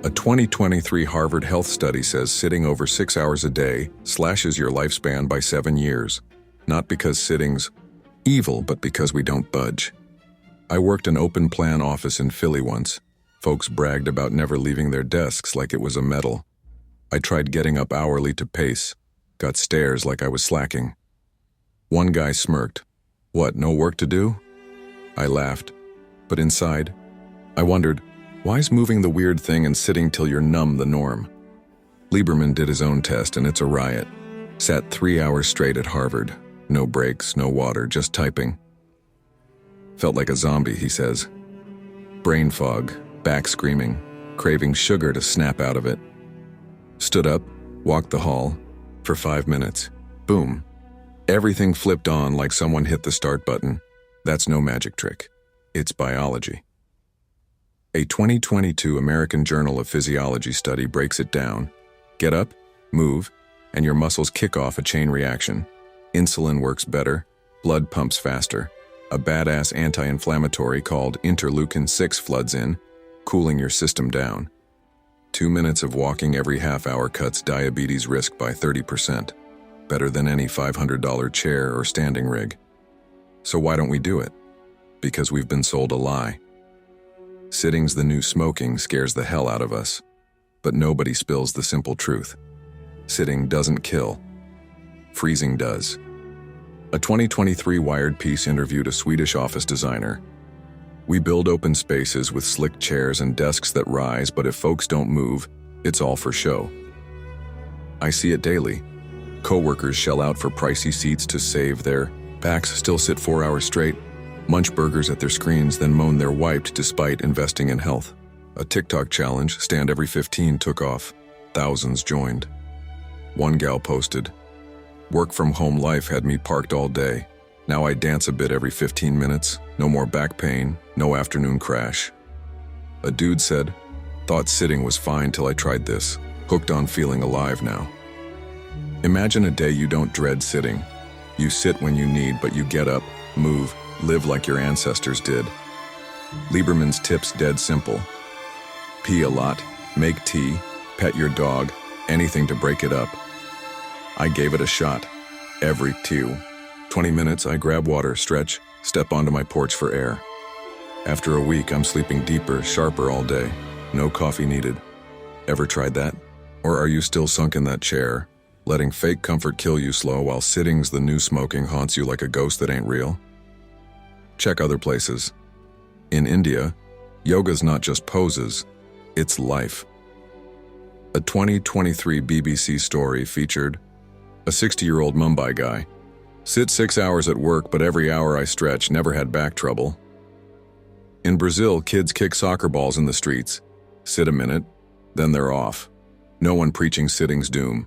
A 2023 Harvard Health study says sitting over 6 hours a day slashes your lifespan by 7 years. Not because sitting's evil, but because we don't budge. I worked an open plan office in Philly once. Folks bragged about never leaving their desks like it was a medal. I tried getting up hourly to pace, got stares like I was slacking. One guy smirked. What, no work to do? I laughed, but inside, I wondered, why's moving the weird thing and sitting till you're numb the norm? Lieberman did his own test and it's a riot. Sat 3 hours straight at Harvard. No breaks, no water, just typing. Felt like a zombie, he says. Brain fog, back screaming, craving sugar to snap out of it. Stood up, walked the hall, for 5 minutes. Boom. Everything flipped on like someone hit the start button. That's no magic trick. It's biology. A 2022 American Journal of Physiology study breaks it down. Get up, move, and your muscles kick off a chain reaction. Insulin works better, blood pumps faster. A badass anti-inflammatory called interleukin-6 floods in, cooling your system down. 2 minutes of walking every half hour cuts diabetes risk by 30%. Better than any $500 chair or standing rig. So why don't we do it? Because we've been sold a lie. Sitting's the new smoking scares the hell out of us. But nobody spills the simple truth. Sitting doesn't kill. Freezing does. A 2023 Wired piece interviewed a Swedish office designer. We build open spaces with slick chairs and desks that rise, but if folks don't move, it's all for show. I see it daily. Coworkers shell out for pricey seats to save their backs, still sit 4 hours straight, munch burgers at their screens, then moan they're wiped despite investing in health. A TikTok challenge, stand every 15, took off. Thousands joined. One gal posted, "Work from home life had me parked all day. Now I dance a bit every 15 minutes. No more back pain, no afternoon crash." A dude said, "Thought sitting was fine till I tried this. Hooked on feeling alive now." Imagine a day you don't dread sitting. You sit when you need, but you get up, move, live like your ancestors did. Lieberman's tips dead simple. Pee a lot, make tea, pet your dog, anything to break it up. I gave it a shot. Every 20 minutes I grab water, stretch, step onto my porch for air. After a week, I'm sleeping deeper, sharper all day. No coffee needed. Ever tried that? Or are you still sunk in that chair, letting fake comfort kill you slow while sitting's the new smoking haunts you like a ghost that ain't real? Check other places. In India, yoga's not just poses, it's life. A 2023 BBC story featured a 60-year-old Mumbai guy Sit 6 hours at work, but every hour I stretch, never had back trouble. In Brazil, kids kick soccer balls in the streets. Sit a minute, then they're off. No one preaching sitting's doom.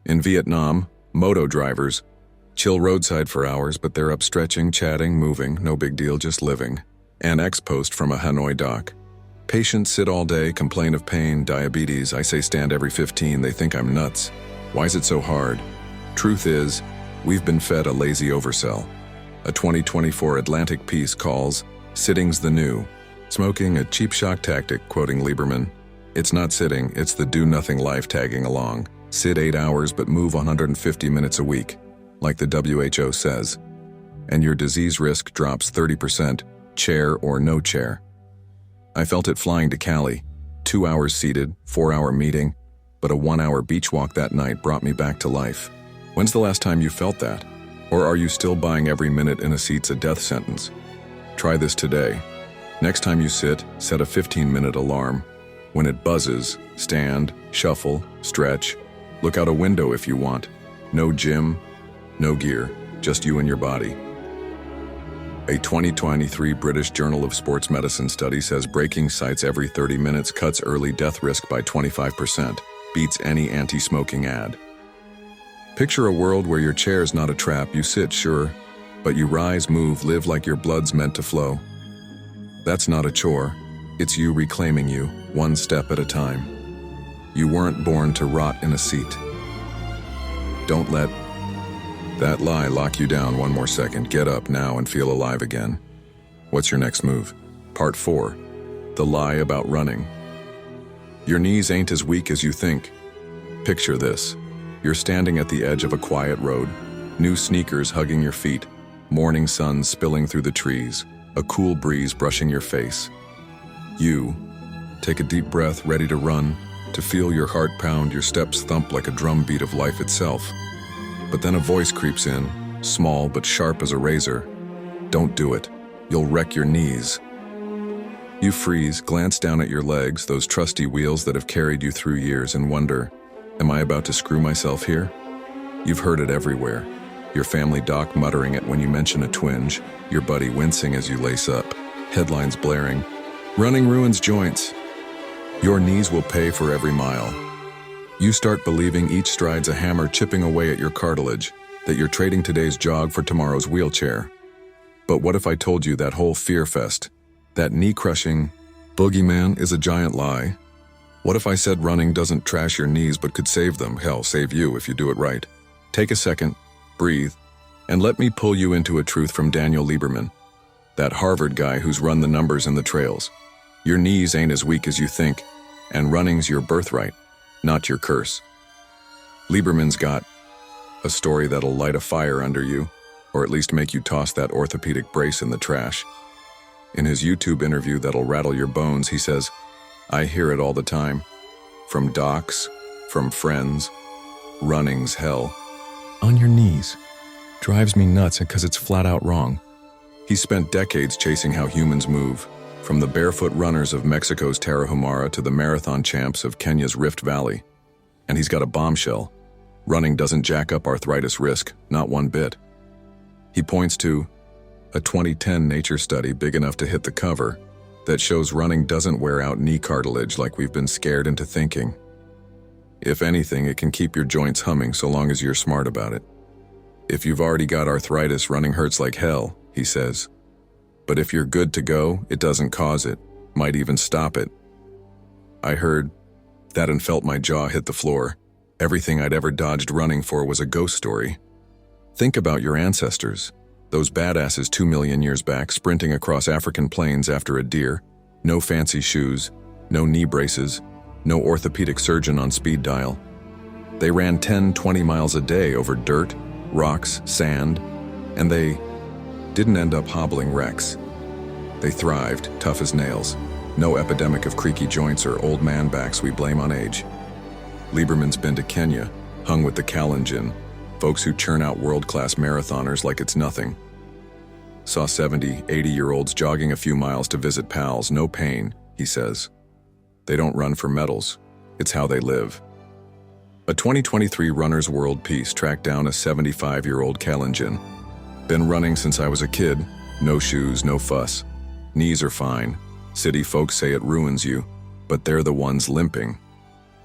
In Vietnam, moto drivers chill roadside for hours, but they're up stretching, chatting, moving, no big deal, just living. An ex-post from a Hanoi doc. Patients sit all day, complain of pain, diabetes. I say stand every 15, they think I'm nuts. Why is it so hard? Truth is, we've been fed a lazy oversell. A 2024 Atlantic piece calls sitting's the new smoking a cheap shock tactic, quoting Lieberman. It's not sitting, it's the do-nothing life tagging along. Sit 8 hours but move 150 minutes a week, like the WHO says. And your disease risk drops 30%, chair or no chair. I felt it flying to Cali. 2 hours seated, 4-hour meeting, but a 1-hour beach walk that night brought me back to life. When's the last time you felt that? Or are you still buying every minute in a seat's a death sentence? Try this today. Next time you sit, set a 15-minute alarm. When it buzzes, stand, shuffle, stretch. Look out a window if you want. No gym, no gear, just you and your body. A 2023 British Journal of Sports Medicine study says breaking sites every 30 minutes cuts early death risk by 25%, beats any anti-smoking ad. Picture a world where your chair's not a trap. You sit, sure, but you rise, move, live like your blood's meant to flow. That's not a chore. It's you reclaiming you, one step at a time. You weren't born to rot in a seat. Don't let that lie lock you down one more second. Get up now and feel alive again. What's your next move? Part 4. The lie about running. Your knees ain't as weak as you think. Picture this. You're standing at the edge of a quiet road, new sneakers hugging your feet, morning sun spilling through the trees, a cool breeze brushing your face. You take a deep breath, ready to run, to feel your heart pound, your steps thump like a drumbeat of life itself. But then a voice creeps in, small but sharp as a razor. Don't do it. You'll wreck your knees. You freeze, glance down at your legs, those trusty wheels that have carried you through years, and wonder, am I about to screw myself here? You've heard it everywhere. Your family doc muttering it when you mention a twinge, your buddy wincing as you lace up, headlines blaring, running ruins joints. Your knees will pay for every mile. You start believing each stride's a hammer chipping away at your cartilage, that you're trading today's jog for tomorrow's wheelchair. But what if I told you that whole fear fest, that knee-crushing boogeyman is a giant lie? What if I said running doesn't trash your knees but could save them, hell, save you if you do it right? Take a second, breathe, and let me pull you into a truth from Daniel Lieberman, that Harvard guy who's run the numbers in the trails. Your knees ain't as weak as you think, and running's your birthright, not your curse. Lieberman's got a story that'll light a fire under you, or at least make you toss that orthopedic brace in the trash. In his YouTube interview that'll rattle your bones, he says, I hear it all the time. From docs, from friends, running's hell. On your knees. Drives me nuts because it's flat out wrong. He spent decades chasing how humans move, from the barefoot runners of Mexico's Tarahumara to the marathon champs of Kenya's Rift Valley. And he's got a bombshell. Running doesn't jack up arthritis risk, not one bit. He points to a 2010 Nature study big enough to hit the cover that shows running doesn't wear out knee cartilage like we've been scared into thinking. If anything, it can keep your joints humming so long as you're smart about it. If you've already got arthritis, running hurts like hell, he says. But if you're good to go, it doesn't cause it, might even stop it. I heard that and felt my jaw hit the floor. Everything I'd ever dodged running for was a ghost story. Think about your ancestors, those badasses 2 million years back sprinting across African plains after a deer, no fancy shoes, no knee braces, no orthopedic surgeon on speed dial. They ran 10, 20 miles a day over dirt, rocks, sand, and they didn't end up hobbling wrecks. They thrived, tough as nails. No epidemic of creaky joints or old man backs we blame on age. Lieberman's been to Kenya, hung with the Kalenjin, folks who churn out world-class marathoners like it's nothing. Saw 70, 80-year-olds jogging a few miles to visit pals, no pain, he says. They don't run for medals, it's how they live. A 2023 Runner's World Peace tracked down a 75-year-old Kalenjin. Been running since I was a kid. No shoes, no fuss. Knees are fine. City folks say it ruins you, but they're the ones limping.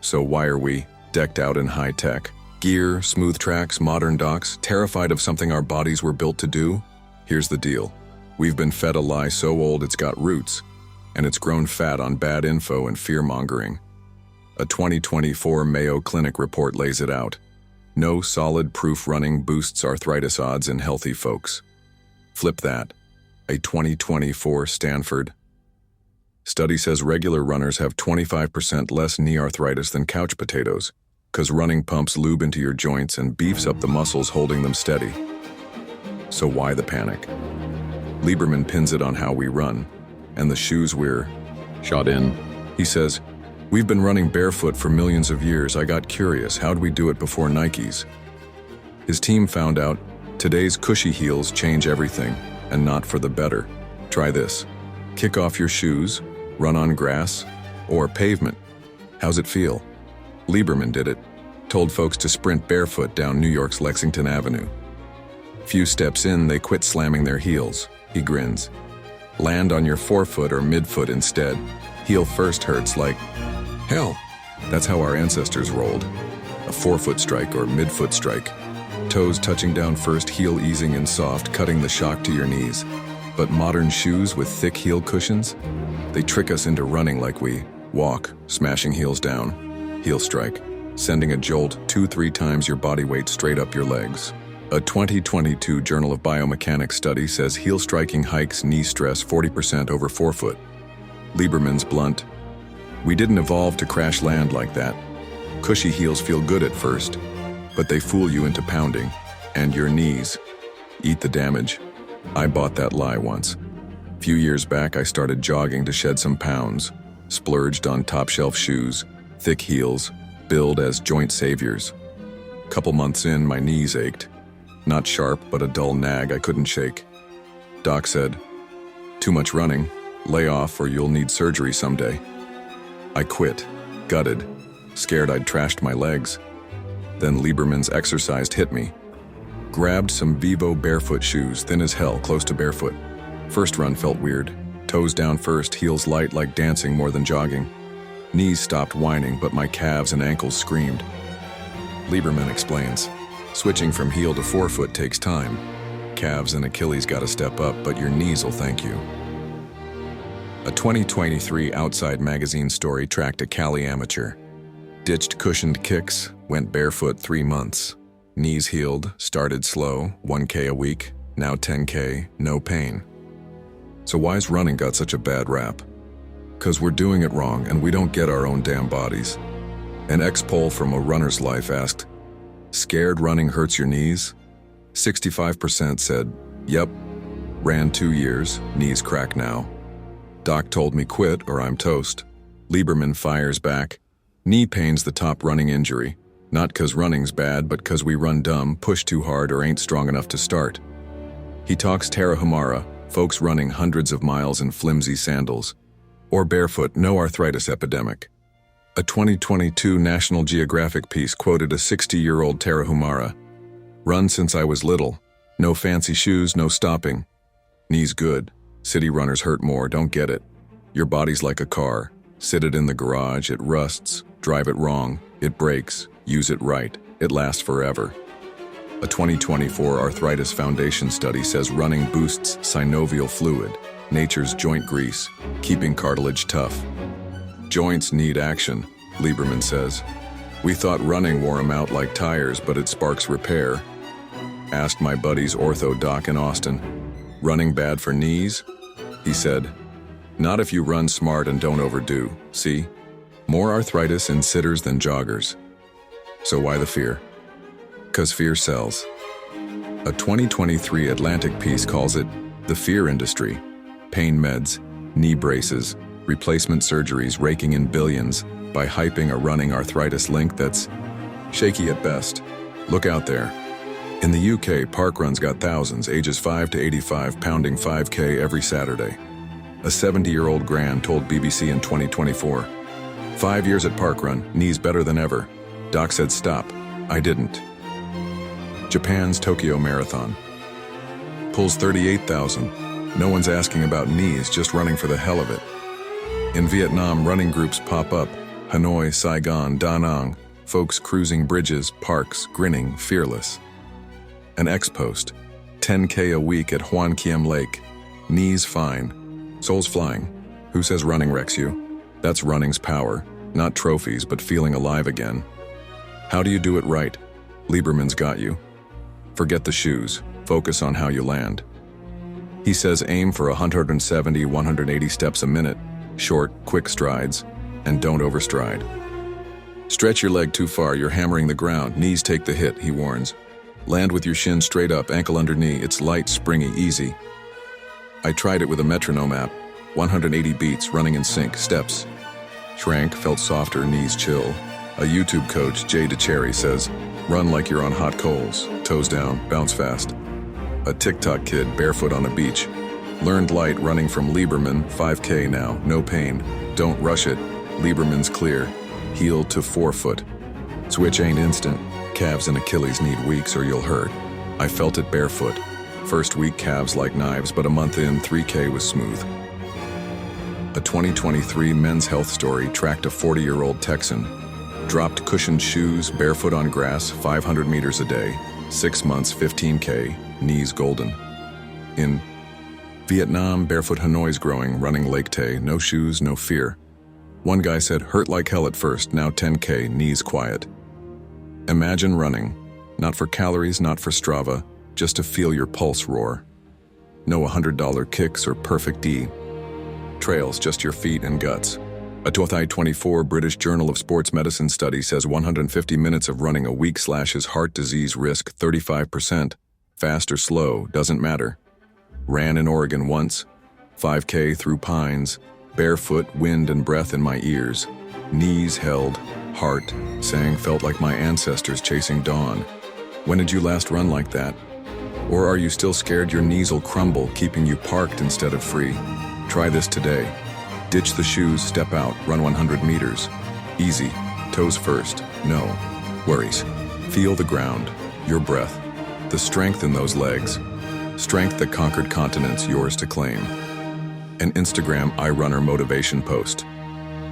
So why are we, decked out in high-tech? Gear, smooth tracks, modern docks, terrified of something our bodies were built to do? Here's the deal. We've been fed a lie so old it's got roots, and it's grown fat on bad info and fear-mongering. A 2024 Mayo Clinic report lays it out. No solid proof running boosts arthritis odds in healthy folks. Flip that. A 2024 Stanford study says regular runners have 25% less knee arthritis than couch potatoes, because running pumps lube into your joints and beefs up the muscles holding them steady. So why the panic? Lieberman pins it on how we run, and the shoes we're shot in. He says, "We've been running barefoot for millions of years. I got curious, how'd we do it before Nikes?" His team found out, today's cushy heels change everything, and not for the better. Try this. Kick off your shoes, run on grass, or pavement. How's it feel? Lieberman did it. Told folks to sprint barefoot down New York's Lexington Avenue. Few steps in, they quit slamming their heels. He grins. Land on your forefoot or midfoot instead. Heel first hurts like hell. That's how our ancestors rolled. A forefoot strike or midfoot strike. Toes touching down first, heel easing in soft, cutting the shock to your knees. But modern shoes with thick heel cushions? They trick us into running like we walk, smashing heels down. Heel strike, sending a jolt 2-3 times your body weight straight up your legs. A 2022 Journal of Biomechanics study says heel striking hikes knee stress 40% over forefoot. Lieberman's blunt. We didn't evolve to crash land like that. Cushy heels feel good at first, but they fool you into pounding, and your knees eat the damage. I bought that lie once. Few years back, I started jogging to shed some pounds, splurged on top-shelf shoes, thick heels, billed as joint saviors. Couple months in, my knees ached. Not sharp, but a dull nag I couldn't shake. Doc said, "Too much running, lay off or you'll need surgery someday." I quit, gutted, scared I'd trashed my legs. Then Lieberman's exercise hit me. Grabbed some Vivo barefoot shoes, thin as hell, close to barefoot. First run felt weird. Toes down first, heels light like dancing more than jogging. Knees stopped whining, but my calves and ankles screamed. Lieberman explains, switching from heel to forefoot takes time. Calves and Achilles gotta step up, but your knees will thank you. A 2023 Outside Magazine story tracked a Cali amateur. Ditched cushioned kicks, went barefoot 3 months. Knees healed, started slow, 1K a week, now 10K, no pain. So why's running got such a bad rap? 'Cause we're doing it wrong and we don't get our own damn bodies. An ex-poll from A Runner's Life asked, "Scared running hurts your knees?" 65% said, "Yep, ran 2 years, knees crack now." Doc told me quit or I'm toast. Lieberman fires back, "Knee pain's the top running injury. Not 'cause running's bad, but 'cause we run dumb, push too hard, or ain't strong enough to start." He talks Tarahumara, folks running hundreds of miles in flimsy sandals. Or barefoot, no arthritis epidemic. A 2022 National Geographic piece quoted a 60-year-old Tarahumara. "Run since I was little. No fancy shoes, no stopping. Knees good. City runners hurt more, don't get it. Your body's like a car. Sit it in the garage, it rusts. Drive it wrong, it breaks. Use it right, it lasts forever." A 2024 Arthritis Foundation study says running boosts synovial fluid, nature's joint grease, keeping cartilage tough. Joints need action, Lieberman says. "We thought running wore them out like tires, but it sparks repair." Asked my buddy's ortho doc in Austin, "Running bad for knees?" He said, "Not if you run smart and don't overdo. See? More arthritis in sitters than joggers." So why the fear? 'Cause fear sells. A 2023 Atlantic piece calls it the fear industry. Pain meds, knee braces, replacement surgeries raking in billions by hyping a running arthritis link that's shaky at best. Look out there. In the UK, parkruns got thousands, ages 5 to 85, pounding 5K every Saturday. A 70-year-old Gran told BBC in 2024, 5 years at parkrun, knees better than ever. Doc said stop. I didn't. Japan's Tokyo Marathon. Pulls 38,000. No one's asking about knees, just running for the hell of it. In Vietnam, running groups pop up. Hanoi, Saigon, Da Nang. Folks cruising bridges, parks, grinning, fearless. An ex-post. 10K a week at Hoan Kiem Lake. Knees fine. Souls flying. Who says running wrecks you? That's running's power. Not trophies, but feeling alive again. How do you do it right? Lieberman's got you. Forget the shoes. Focus on how you land. He says aim for 170, 180 steps a minute. Short, quick strides. And don't overstride. Stretch your leg too far, you're hammering the ground. Knees take the hit, he warns. Land with your shin straight up, ankle under knee. It's light, springy, easy. I tried it with a metronome app. 180 beats, running in sync, steps. Shrank, felt softer, knees chill. A YouTube coach, Jay DeCherry, says, run like you're on hot coals. Toes down, bounce fast. A TikTok kid, barefoot on a beach. Learned light running from Lieberman, 5K now, no pain. Don't rush it. Lieberman's clear. Heel to forefoot. Switch ain't instant. Calves and Achilles need weeks or you'll hurt. I felt it barefoot. First week calves like knives, but a month in, 3K was smooth. A 2023 Men's Health story tracked a 40-year-old Texan. Dropped cushioned shoes, barefoot on grass, 500 meters a day. 6 months, 15K, knees golden. In Vietnam, barefoot Hanoi's growing, running Lake Tay, no shoes, no fear. One guy said, hurt like hell at first, now 10K, knees quiet. Imagine running, not for calories, not for Strava, just to feel your pulse roar. No $100 kicks or perfect D. Trails, just your feet and guts. A 2024 British Journal of Sports Medicine study says 150 minutes of running a week slashes heart disease risk 35%. Fast or slow, doesn't matter. Ran in Oregon once. 5K through pines. Barefoot, wind and breath in my ears. Knees held, heart sang, felt like my ancestors chasing dawn. When did you last run like that? Or are you still scared your knees will crumble, keeping you parked instead of free? Try this today. Ditch the shoes, step out, run 100 meters. Easy, toes first, no worries. Feel the ground, your breath, the strength in those legs. Strength that conquered continents, yours to claim. An Instagram iRunner motivation post.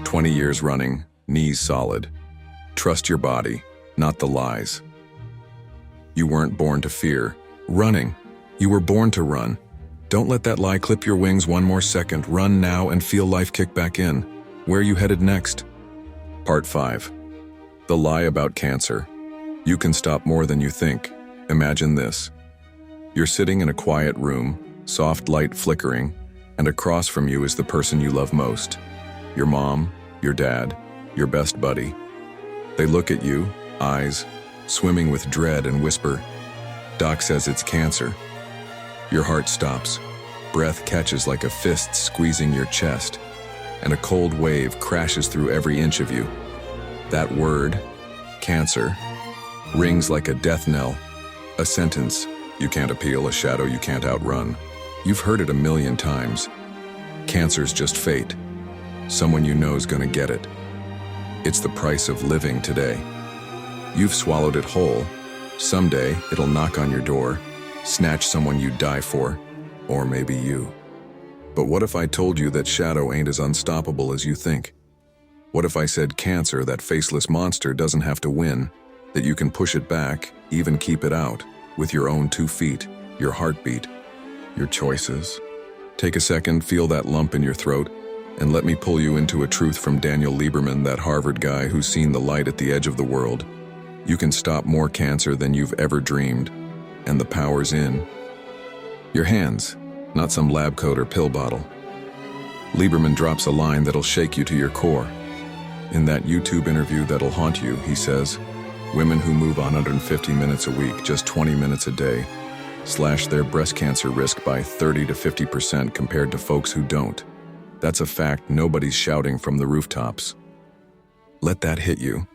20 years running, knees solid. Trust your body, not the lies. You weren't born to fear running. You were born to run. Don't let that lie clip your wings one more second. Run now and feel life kick back in. Where are you headed next? Part 5. The lie about cancer. You can stop more than you think. Imagine this. You're sitting in a quiet room, soft light flickering, and across from you is the person you love most. Your mom, your dad, your best buddy. They look at you, eyes swimming with dread, and whisper, "Doc says it's cancer." Your heart stops. Breath catches like a fist squeezing your chest, and a cold wave crashes through every inch of you. That word, cancer, rings like a death knell, a sentence you can't appeal, a shadow you can't outrun. You've heard it a million times. Cancer's just fate. Someone you know's gonna get it. It's the price of living today. You've swallowed it whole. Someday, it'll knock on your door, snatch someone you'd die for, or maybe you. But what if I told you that shadow ain't as unstoppable as you think? What if I said cancer, that faceless monster, doesn't have to win, that you can push it back, even keep it out, with your own 2 feet, your heartbeat, your choices? Take a second, feel that lump in your throat, and let me pull you into a truth from Daniel Lieberman, that Harvard guy who's seen the light at the edge of the world. You can stop more cancer than you've ever dreamed, and the power's in your hands, not some lab coat or pill bottle. Lieberman drops a line that'll shake you to your core. In that YouTube interview that'll haunt you, he says, women who move 150 minutes a week, just 20 minutes a day, slash their breast cancer risk by 30 to 50% compared to folks who don't. That's a fact nobody's shouting from the rooftops. Let that hit you.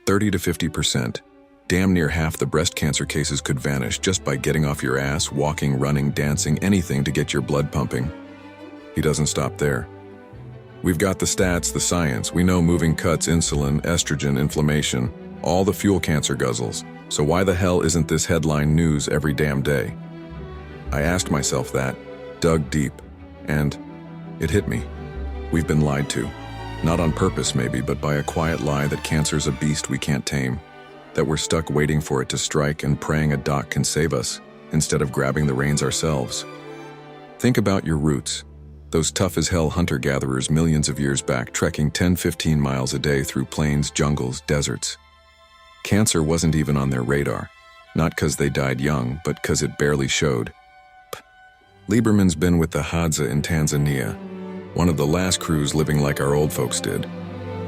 30 to 50%. Damn near half the breast cancer cases could vanish just by getting off your ass, walking, running, dancing, anything to get your blood pumping. He doesn't stop there. We've got the stats, the science. We know moving cuts, insulin, estrogen, inflammation. All the fuel cancer guzzles. So why the hell isn't this headline news every damn day? I asked myself that, dug deep, and it hit me. We've been lied to. Not on purpose maybe, but by a quiet lie that cancer's a beast we can't tame. That we're stuck waiting for it to strike and praying a doc can save us, instead of grabbing the reins ourselves. Think about your roots. Those tough-as-hell hunter-gatherers millions of years back trekking 10-15 miles a day through plains, jungles, deserts. Cancer wasn't even on their radar. Not because they died young, but because it barely showed. Lieberman's been with the Hadza in Tanzania, one of the last crews living like our old folks did.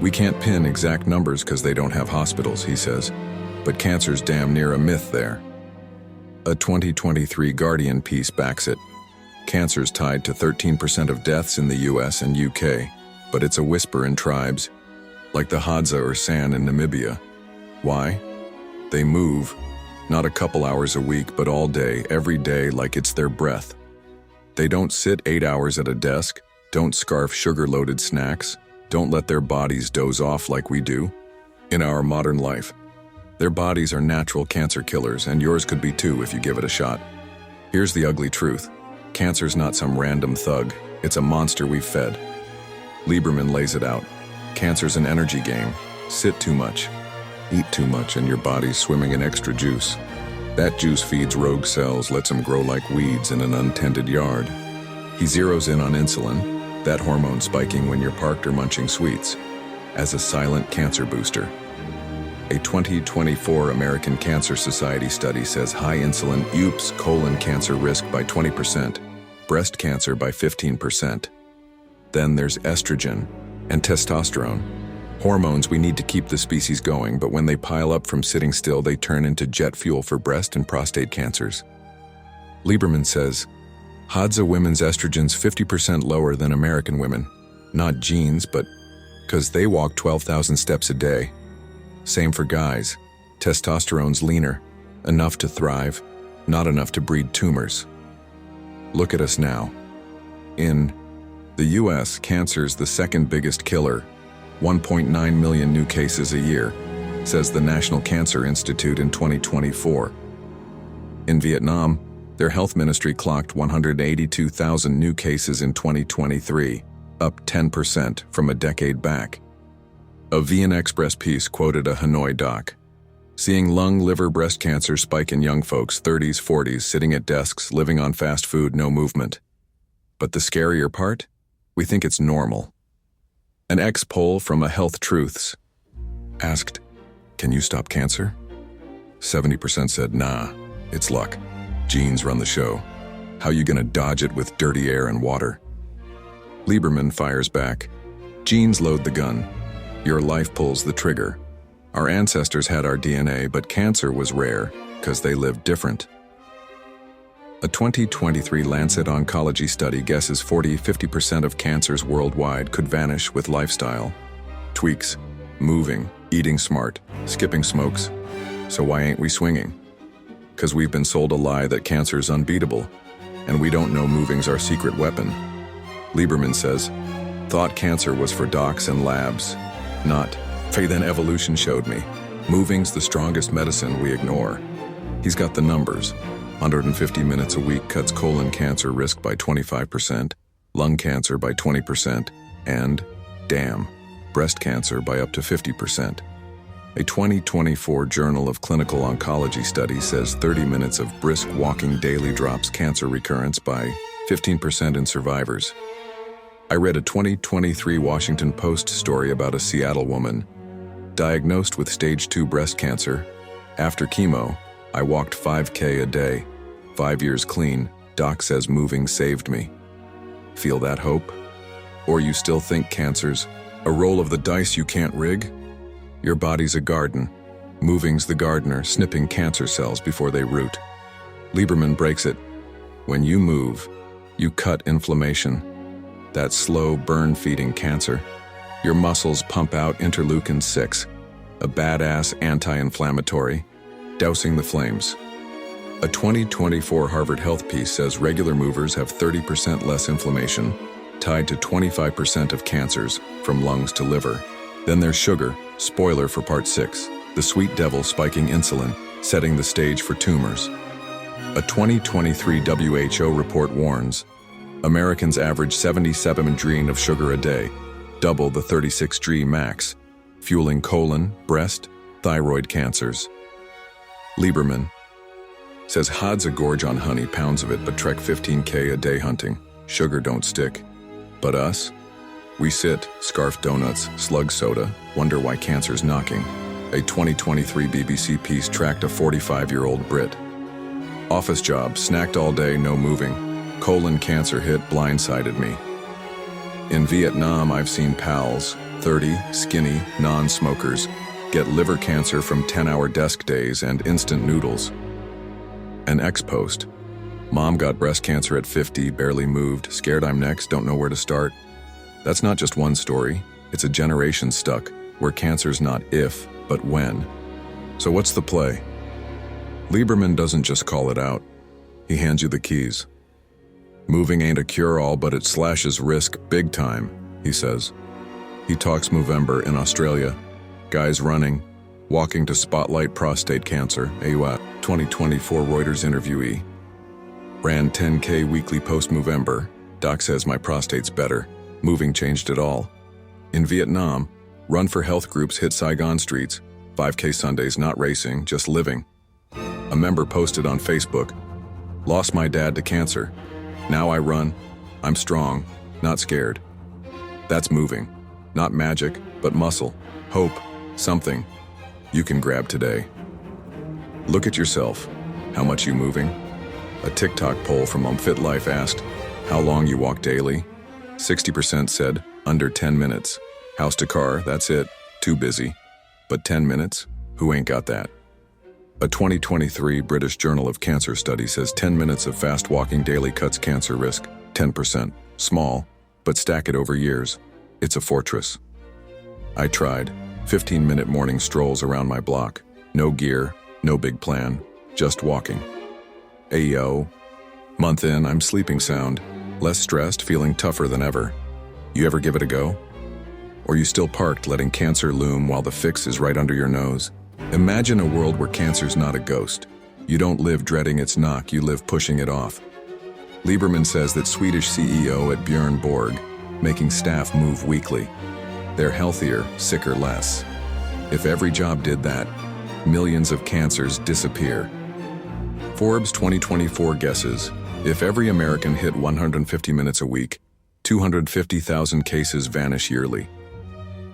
We can't pin exact numbers because they don't have hospitals, he says, but cancer's damn near a myth there. A 2023 Guardian piece backs it. Cancer's tied to 13% of deaths in the US and UK, but it's a whisper in tribes, like the Hadza or San in Namibia. Why? They move, not a couple hours a week, but all day, every day, like it's their breath. They don't sit 8 hours at a desk, don't scarf sugar-loaded snacks, don't let their bodies doze off like we do. In our modern life, their bodies are natural cancer killers, and yours could be too if you give it a shot. Here's the ugly truth. Cancer's not some random thug, it's a monster we've fed. Lieberman lays it out. Cancer's an energy game. Sit too much, eat too much, and your body's swimming in extra juice. That juice feeds rogue cells, lets them grow like weeds in an untended yard. He zeroes in on insulin, that hormone spiking when you're parked or munching sweets, as a silent cancer booster. A 2024 American Cancer Society study says high insulin upes colon cancer risk by 20%, breast cancer by 15%. Then there's estrogen and testosterone, hormones we need to keep the species going, but when they pile up from sitting still, they turn into jet fuel for breast and prostate cancers. Lieberman says, Hadza women's estrogen's 50% lower than American women. Not genes, but because they walk 12,000 steps a day. Same for guys. Testosterone's leaner, enough to thrive, not enough to breed tumors. Look at us now. In the US, cancer's the second biggest killer, 1.9 million new cases a year, says the National Cancer Institute in 2024. In Vietnam, their health ministry clocked 182,000 new cases in 2023, up 10% from a decade back. A VN Express piece quoted a Hanoi doc. Seeing lung, liver, breast cancer spike in young folks, 30s, 40s, sitting at desks, living on fast food, no movement. But the scarier part? We think it's normal. An ex-poll from a Health Truths asked, "Can you stop cancer?" 70% said, "Nah, it's luck. Genes run the show. How you gonna dodge it with dirty air and water?" Lieberman fires back, "Genes load the gun. Your life pulls the trigger. Our ancestors had our DNA, but cancer was rare because they lived different." A 2023 Lancet Oncology study guesses 40-50% of cancers worldwide could vanish with lifestyle tweaks, moving, eating smart, skipping smokes. So why ain't we swinging? Because we've been sold a lie that cancer's unbeatable, and we don't know moving's our secret weapon. Lieberman says, "Thought cancer was for docs and labs, not, then evolution showed me. Moving's the strongest medicine we ignore." He's got the numbers. 150 minutes a week cuts colon cancer risk by 25%, lung cancer by 20%, and, damn, breast cancer by up to 50%. A 2024 Journal of Clinical Oncology study says 30 minutes of brisk walking daily drops cancer recurrence by 15% in survivors. I read a 2023 Washington Post story about a Seattle woman diagnosed with stage 2 breast cancer. After chemo, I walked 5K a day. 5 years clean. Doc says moving saved me. Feel that hope? Or you still think cancer's a roll of the dice you can't rig? Your body's a garden. Moving's the gardener, snipping cancer cells before they root. Lieberman breaks it. When you move, you cut inflammation. That slow burn feeding cancer. Your muscles pump out interleukin-6, a badass anti-inflammatory, dousing the flames. A 2024 Harvard Health piece says regular movers have 30% less inflammation, tied to 25% of cancers, from lungs to liver. Then there's sugar, spoiler for part 6. the sweet devil spiking insulin, setting the stage for tumors. A 2023 WHO report warns, Americans average 77 grams of sugar a day, double the 36 grams max, fueling colon, breast, thyroid cancers. Lieberman says Hadza gorge on honey, pounds of it, but trek 15K a day hunting. Sugar don't stick. But us? We sit, scarf donuts, slug soda, wonder why cancer's knocking. A 2023 BBC piece tracked a 45-year-old Brit. Office job, snacked all day, no moving. Colon cancer hit, blindsided me. In Vietnam, I've seen pals, 30, skinny, non-smokers, get liver cancer from 10-hour desk days and instant noodles. An ex-post. Mom got breast cancer at 50, barely moved, scared I'm next, don't know where to start. That's not just one story, it's a generation stuck, where cancer's not if, but when. So what's the play? Lieberman doesn't just call it out, he hands you the keys. Moving ain't a cure-all, but it slashes risk big time, he says. He talks Movember in Australia, guys running, walking to spotlight prostate cancer, AUA, 2024 Reuters interviewee. Ran 10K weekly post-Movember, doc says my prostate's better, moving changed it all. In Vietnam, run for health groups hit Saigon streets, 5K Sundays not racing, just living. A member posted on Facebook, lost my dad to cancer. Now I run, I'm strong, not scared. That's moving, not magic, but muscle, hope, something you can grab today. Look at yourself, how much you moving? A TikTok poll from Fit Life asked, how long you walk daily? 60% said, under 10 minutes. House to car, that's it, too busy. But 10 minutes? Who ain't got that? A 2023 British Journal of Cancer study says 10 minutes of fast walking daily cuts cancer risk, 10%. Small, but stack it over years. It's a fortress. I tried, 15-minute morning strolls around my block. No gear, no big plan, just walking. Ayo. Month in, I'm sleeping sound, less stressed, feeling tougher than ever. You ever give it a go? Or you still parked letting cancer loom while the fix is right under your nose? Imagine a world where cancer's not a ghost. You don't live dreading its knock, you live pushing it off. Lieberman says that Swedish CEO at Björn Borg, making staff move weekly. They're healthier, sicker less. If every job did that, millions of cancers disappear. Forbes 2024 guesses, if every American hit 150 minutes a week, 250,000 cases vanish yearly.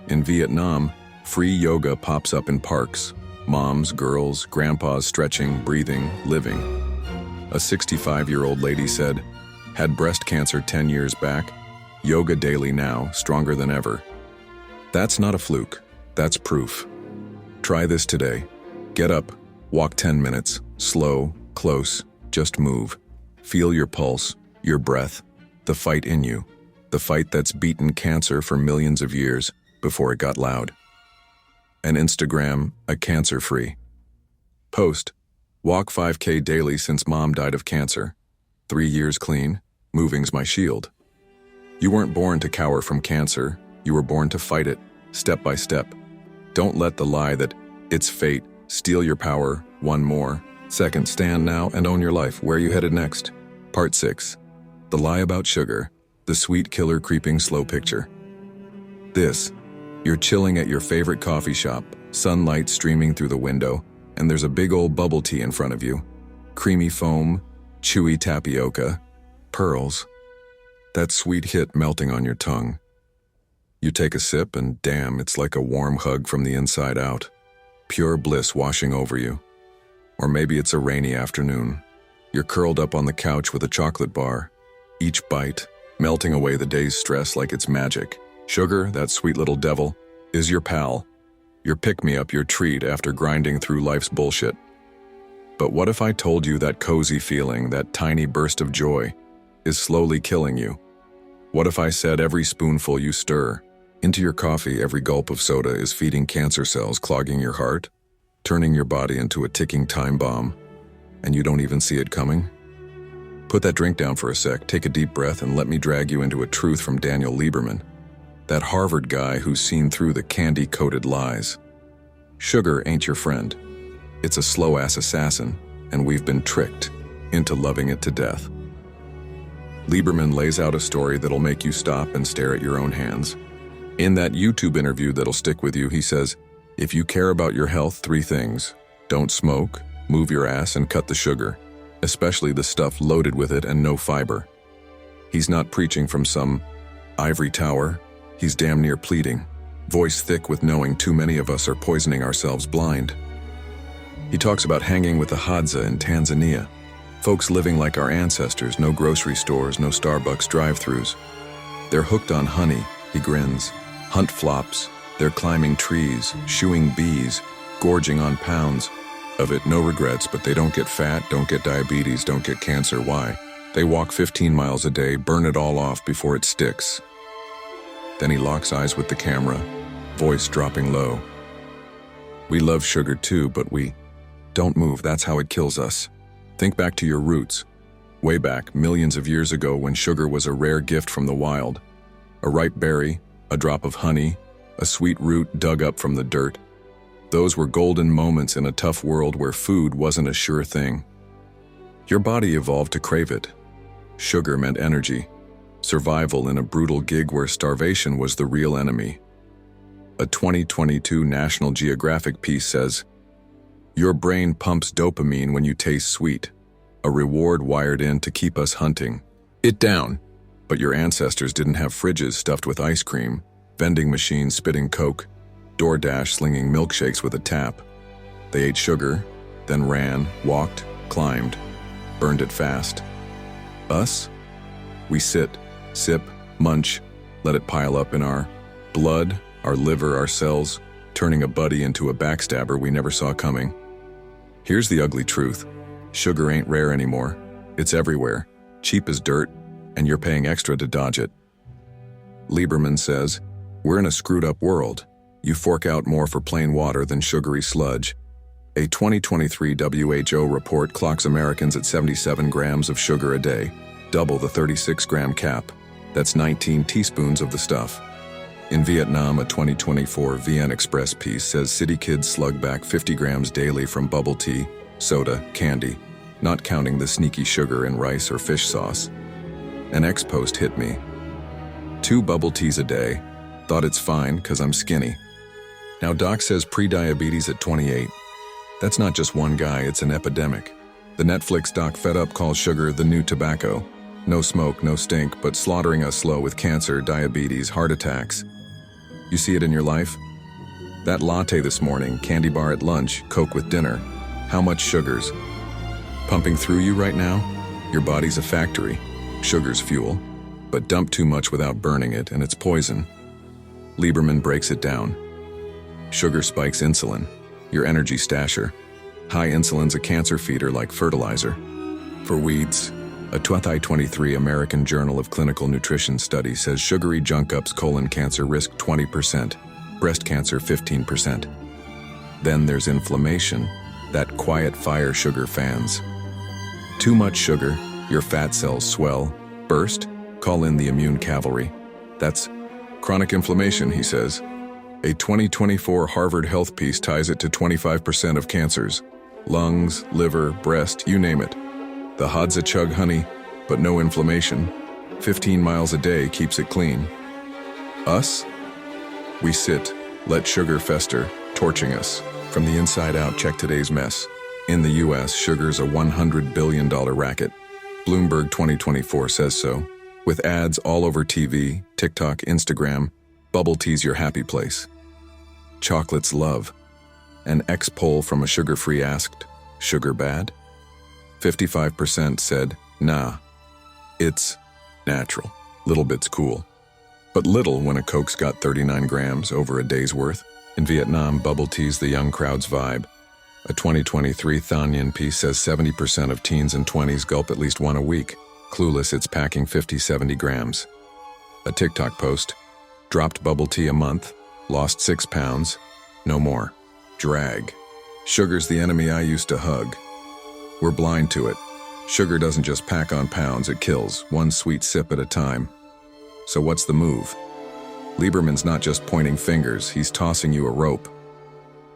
In Vietnam, free yoga pops up in parks. Moms, girls, grandpas stretching, breathing, living. A 65-year-old lady said, had breast cancer 10 years back, yoga daily now, stronger than ever. That's not a fluke, that's proof. Try this today. Get up, walk 10 minutes, slow, close, just move. Feel your pulse, your breath, the fight in you, the fight that's beaten cancer for millions of years before it got loud. And Instagram, a cancer-free. Post, walk 5K daily since mom died of cancer. 3 years clean, moving's my shield. You weren't born to cower from cancer, you were born to fight it, step by step. Don't let the lie that it's fate steal your power. One more. Second, stand now and own your life. Where are you headed next? Part 6. The lie about sugar, the sweet killer creeping slow picture. This, you're chilling at your favorite coffee shop, sunlight streaming through the window, and there's a big old bubble tea in front of you. Creamy foam, chewy tapioca, pearls. That sweet hit melting on your tongue. You take a sip and damn, it's like a warm hug from the inside out. Pure bliss washing over you. Or maybe it's a rainy afternoon. You're curled up on the couch with a chocolate bar. Each bite, melting away the day's stress like it's magic. Sugar, that sweet little devil, is your pal. Your pick-me-up, your treat after grinding through life's bullshit. But what if I told you that cozy feeling, that tiny burst of joy, is slowly killing you? What if I said every spoonful you stir into your coffee, every gulp of soda is feeding cancer cells, clogging your heart, turning your body into a ticking time bomb, and you don't even see it coming? Put that drink down for a sec, take a deep breath, and let me drag you into a truth from Daniel Lieberman, that Harvard guy who's seen through the candy-coated lies. Sugar ain't your friend. It's a slow-ass assassin, and we've been tricked into loving it to death. Lieberman lays out a story that'll make you stop and stare at your own hands. In that YouTube interview that'll stick with you, he says, if you care about your health, 3 things. Don't smoke, move your ass, and cut the sugar, especially the stuff loaded with it and no fiber. He's not preaching from some ivory tower. He's damn near pleading, voice thick with knowing too many of us are poisoning ourselves blind. He talks about hanging with the Hadza in Tanzania, folks living like our ancestors, no grocery stores, no Starbucks drive-thrus. They're hooked on honey, he grins, hunt flops, they're climbing trees, shooing bees, gorging on pounds of it, no regrets, but they don't get fat, don't get diabetes, don't get cancer. Why? They walk 15 miles a day, burn it all off before it sticks. Then he locks eyes with the camera, voice dropping low. We love sugar too, but we don't move, that's how it kills us. Think back to your roots. Way back, millions of years ago, when sugar was a rare gift from the wild. A ripe berry, a drop of honey, a sweet root dug up from the dirt. Those were golden moments in a tough world where food wasn't a sure thing. Your body evolved to crave it. Sugar meant energy, survival in a brutal gig where starvation was the real enemy. A 2022 National Geographic piece says, your brain pumps dopamine when you taste sweet, a reward wired in to keep us hunting it down. But your ancestors didn't have fridges stuffed with ice cream, vending machines spitting Coke, DoorDash slinging milkshakes with a tap. They ate sugar, then ran, walked, climbed, burned it fast. Us? We sit, sip, munch, let it pile up in our blood, our liver, our cells, turning a buddy into a backstabber we never saw coming. Here's the ugly truth. Sugar ain't rare anymore. It's everywhere, cheap as dirt, and you're paying extra to dodge it. Lieberman says, we're in a screwed up world. You fork out more for plain water than sugary sludge. A 2023 WHO report clocks Americans at 77 grams of sugar a day, double the 36-gram cap. That's 19 teaspoons of the stuff. In Vietnam, a 2024 VN Express piece says city kids slug back 50 grams daily from bubble tea, soda, candy, not counting the sneaky sugar in rice or fish sauce. An ex-post hit me. 2 bubble teas a day. Thought it's fine because I'm skinny. Now doc says pre-diabetes at 28. That's not just one guy, it's an epidemic. The Netflix doc Fed Up calls sugar the new tobacco. No smoke, no stink, but slaughtering us slow with cancer, diabetes, heart attacks. You see it in your life? That latte this morning, candy bar at lunch, Coke with dinner. How much sugars? Pumping through you right now? Your body's a factory. Sugar's fuel. But dump too much without burning it, and it's poison. Lieberman breaks it down. Sugar spikes insulin, your energy stasher. High insulin's a cancer feeder like fertilizer. For weeds, a 2023 American Journal of Clinical Nutrition study says sugary junk ups colon cancer risk 20%, breast cancer 15%. Then there's inflammation, that quiet fire sugar fans. Too much sugar, your fat cells swell, burst, call in the immune cavalry. That's chronic inflammation, he says. A 2024 Harvard Health piece ties it to 25% of cancers. Lungs, liver, breast, you name it. The Hadza chug honey, but no inflammation. 15 miles a day keeps it clean. Us? We sit, let sugar fester, torching us. From the inside out, check today's mess. In the US, sugar's a $100 billion racket. Bloomberg 2024 says so. With ads all over TV, TikTok, Instagram, bubble tea's your happy place. Chocolate's love. An ex-poll from a sugar-free asked, sugar bad? 55% said, nah, it's natural. Little bit's cool. But little when a Coke's got 39 grams over a day's worth. In Vietnam, bubble tea's the young crowd's vibe. A 2023 Thanh Nguyen piece says 70% of teens and 20s gulp at least one a week. Clueless it's packing 50-70 grams. A TikTok post, dropped bubble tea a month, lost 6 pounds, no more. Drag. Sugar's the enemy I used to hug. We're blind to it. Sugar doesn't just pack on pounds, it kills, one sweet sip at a time. So what's the move? Lieberman's not just pointing fingers, he's tossing you a rope.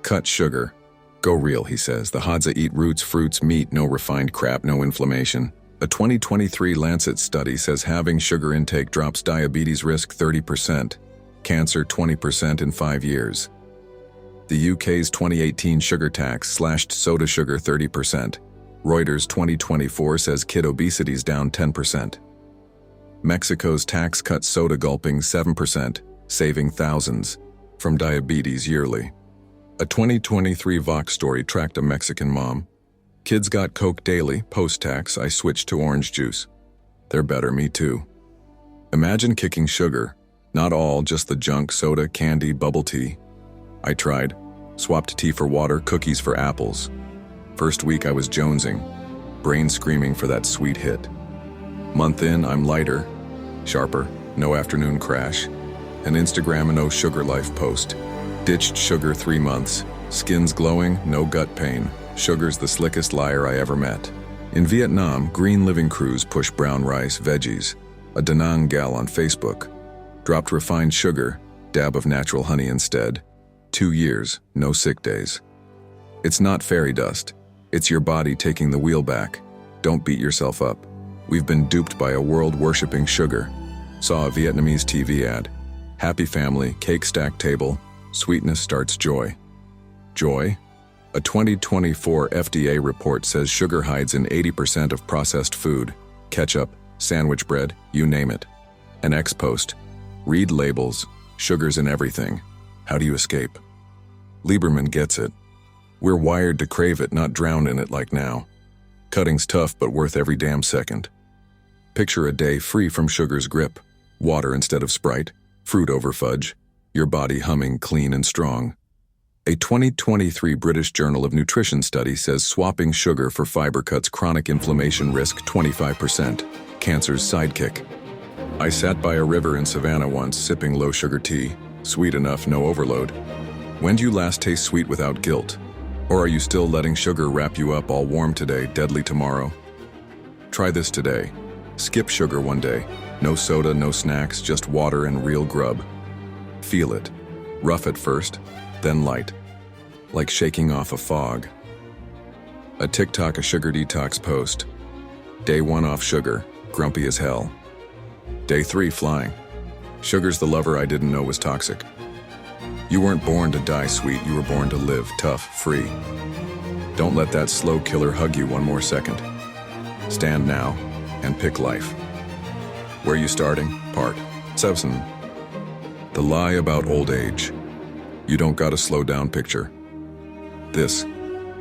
Cut sugar. Go real, he says. The Hadza eat roots, fruits, meat, no refined crap, no inflammation. A 2023 Lancet study says having sugar intake drops diabetes risk 30%, cancer 20% in 5 years. The UK's 2018 sugar tax slashed soda sugar 30%. Reuters 2024 says kid obesity's down 10%. Mexico's tax cuts soda gulping 7%, saving thousands from diabetes yearly. A 2023 Vox story tracked a Mexican mom. Kids got Coke daily, post-tax, I switched to orange juice. They're better, me too. Imagine kicking sugar. Not all, just the junk, soda, candy, bubble tea. I tried. Swapped tea for water, cookies for apples. First week I was jonesing, brain screaming for that sweet hit. Month in, I'm lighter, sharper, no afternoon crash. An Instagram and no sugar life post. Ditched sugar 3 months. Skin's glowing, no gut pain. Sugar's the slickest liar I ever met. In Vietnam, green living crews push brown rice, veggies. A Da Nang gal on Facebook. Dropped refined sugar, dab of natural honey instead. 2 years, no sick days. It's not fairy dust. It's your body taking the wheel back. Don't beat yourself up. We've been duped by a world worshipping sugar. Saw a Vietnamese TV ad. Happy family, cake stack table. Sweetness starts joy. Joy? A 2024 FDA report says sugar hides in 80% of processed food. Ketchup, sandwich bread, you name it. An ex-post. Read labels. Sugar's in everything. How do you escape? Lieberman gets it. We're wired to crave it, not drown in it like now. Cutting's tough, but worth every damn second. Picture a day free from sugar's grip. Water instead of Sprite. Fruit over fudge. Your body humming clean and strong. A 2023 British Journal of Nutrition study says swapping sugar for fiber cuts chronic inflammation risk 25%. Cancer's sidekick. I sat by a river in Savannah once sipping low-sugar tea. Sweet enough, no overload. When do you last taste sweet without guilt? Or are you still letting sugar wrap you up all warm today, deadly tomorrow? Try this today. Skip sugar one day. No soda, no snacks, just water and real grub. Feel it. Rough at first, then light. Like shaking off a fog. A TikTok, a sugar detox post. Day 1 off sugar, grumpy as hell. Day 3 flying. Sugar's the lover I didn't know was toxic. You weren't born to die sweet, you were born to live tough, free. Don't let that slow killer hug you one more second. Stand now and pick life. Where you starting? Part 7. The lie about old age. You don't gotta slow down picture. This,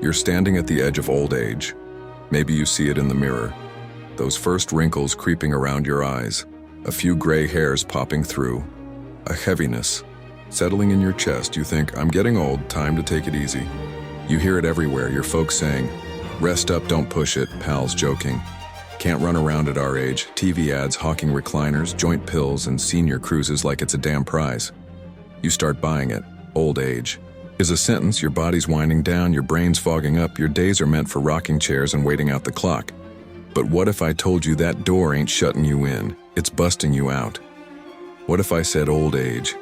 you're standing at the edge of old age. Maybe you see it in the mirror. Those first wrinkles creeping around your eyes. A few gray hairs popping through. A heaviness settling in your chest. You think, I'm getting old, time to take it easy. You hear it everywhere, your folks saying, rest up, don't push it, pals joking. Can't run around at our age, TV ads hawking recliners, joint pills, and senior cruises like it's a damn prize. You start buying it. Old age is a sentence, your body's winding down, your brain's fogging up, your days are meant for rocking chairs and waiting out the clock. But what if I told you that door ain't shutting you in, it's busting you out? What if I said old age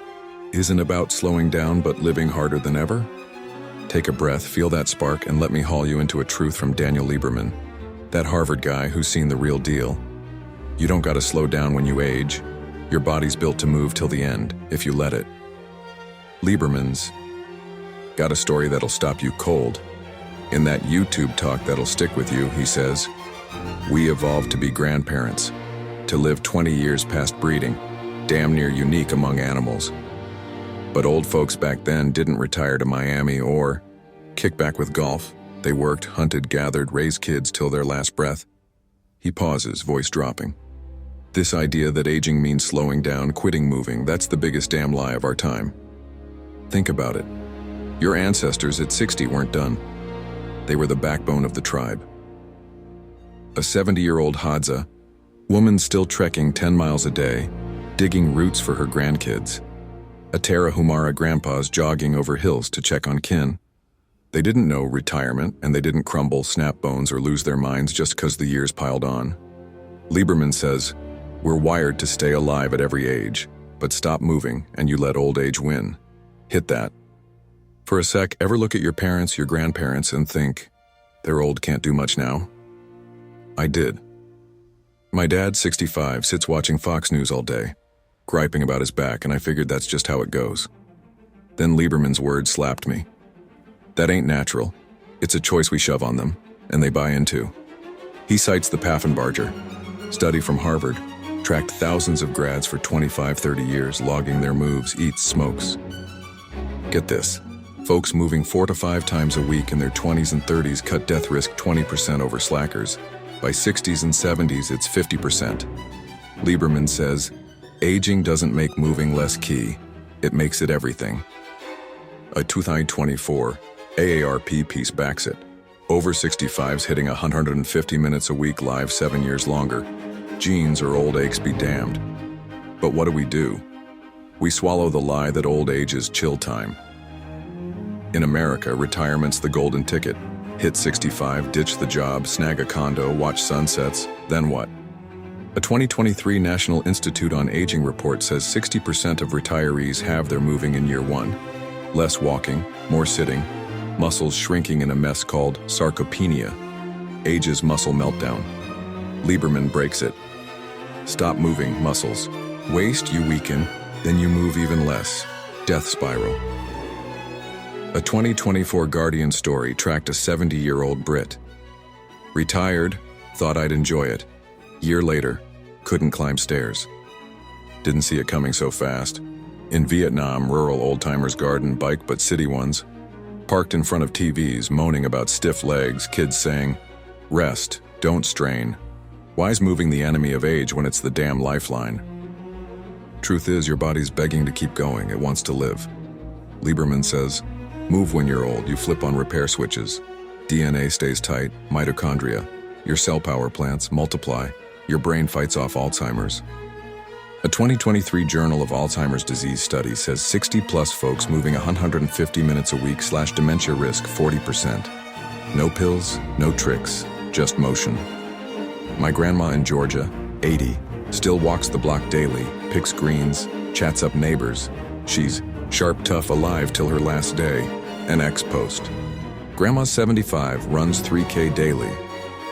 isn't about slowing down but living harder than ever? Take a breath, feel that spark, and let me haul you into a truth from Daniel Lieberman. That Harvard guy who's seen the real deal. You don't gotta slow down when you age. Your body's built to move till the end, if you let it. Lieberman's got a story that'll stop you cold. In that YouTube talk that'll stick with you, he says, we evolved to be grandparents, to live 20 years past breeding, damn near unique among animals. But old folks back then didn't retire to Miami or kick back with golf. They worked, hunted, gathered, raised kids till their last breath. He pauses, voice dropping. This idea that aging means slowing down, quitting moving, that's the biggest damn lie of our time. Think about it. Your ancestors at 60 weren't done. They were the backbone of the tribe. A 70-year-old Hadza, woman still trekking 10 miles a day, digging roots for her grandkids. A Tarahumara grandpas jogging over hills to check on kin. They didn't know retirement, and they didn't crumble, snap bones, or lose their minds just because the years piled on. Lieberman says, we're wired to stay alive at every age, but stop moving and you let old age win. Hit that. For a sec, ever look at your parents, your grandparents, and think, they're old, can't do much now? I did. My dad, 65, sits watching Fox News all day, griping about his back, and I figured that's just how it goes. Then Lieberman's words slapped me. That ain't natural. It's a choice we shove on them, and they buy into. He cites the Paffenbarger study from Harvard, tracked thousands of grads for 25-30 years, logging their moves, eats, smokes. Get this. Folks moving 4 to 5 times a week in their 20s and 30s cut death risk 20% over slackers. By 60s and 70s, it's 50%. Lieberman says, aging doesn't make moving less key, it makes it everything. A 2024 AARP piece backs it. Over 65s hitting 150 minutes a week live 7 years longer. Genes or old aches be damned. But what do? We swallow the lie that old age is chill time. In America, retirement's the golden ticket. Hit 65, ditch the job, snag a condo, watch sunsets, then what? A 2023 National Institute on Aging report says 60% of retirees have their moving in year 1. Less walking, more sitting, muscles shrinking in a mess called sarcopenia. Age's muscle meltdown. Lieberman breaks it. Stop moving, muscles. Waste, you weaken, then you move even less. Death spiral. A 2024 Guardian story tracked a 70-year-old Brit. Retired, thought I'd enjoy it. Year later, couldn't climb stairs. Didn't see it coming so fast. In Vietnam, rural old-timers garden bike but city ones. Parked in front of TVs, moaning about stiff legs, kids saying, rest, don't strain. Why's moving the enemy of age when it's the damn lifeline? Truth is, your body's begging to keep going, it wants to live. Lieberman says, move when you're old, you flip on repair switches. DNA stays tight, mitochondria. Your cell power plants multiply. Your brain fights off Alzheimer's. A 2023 Journal of Alzheimer's Disease study says 60-plus folks moving 150 minutes a week / dementia risk 40%. No pills, no tricks, just motion. My grandma in Georgia, 80, still walks the block daily, picks greens, chats up neighbors. She's sharp, tough, alive till her last day, an ex-post. Grandma's 75, runs 3K daily.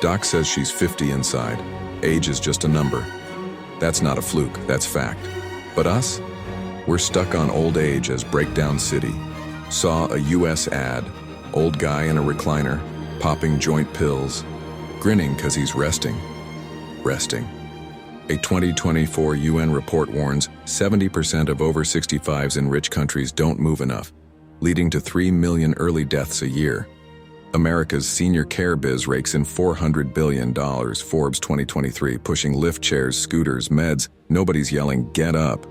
Doc says she's 50 inside. Age is just a number. That's not a fluke, that's fact. But us? We're stuck on old age as breakdown city. Saw a US ad, old guy in a recliner, popping joint pills, grinning 'cause he's resting. Resting. A 2024 UN report warns 70% of over 65s in rich countries don't move enough, leading to 3 million early deaths a year. America's senior care biz rakes in $400 billion, Forbes 2023, pushing lift chairs, scooters, meds. Nobody's yelling, get up.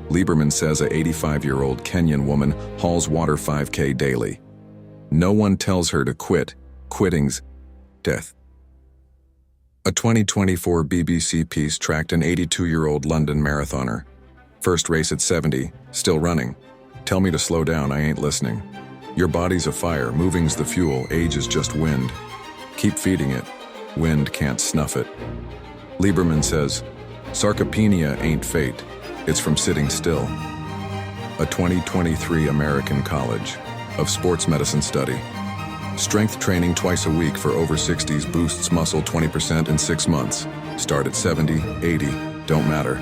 Lieberman says a 85-year-old Kenyan woman hauls water 5K daily. No one tells her to quit. Quitting's death. A 2024 BBC piece tracked an 82-year-old London marathoner. First race at 70, still running. Tell me to slow down, I ain't listening. Your body's a fire, moving's the fuel, age is just wind. Keep feeding it. Wind can't snuff it. Lieberman says, sarcopenia ain't fate, it's from sitting still. A 2023 American College of Sports Medicine study. Strength training twice a week for over 60s boosts muscle 20% in 6 months. Start at 70, 80, don't matter.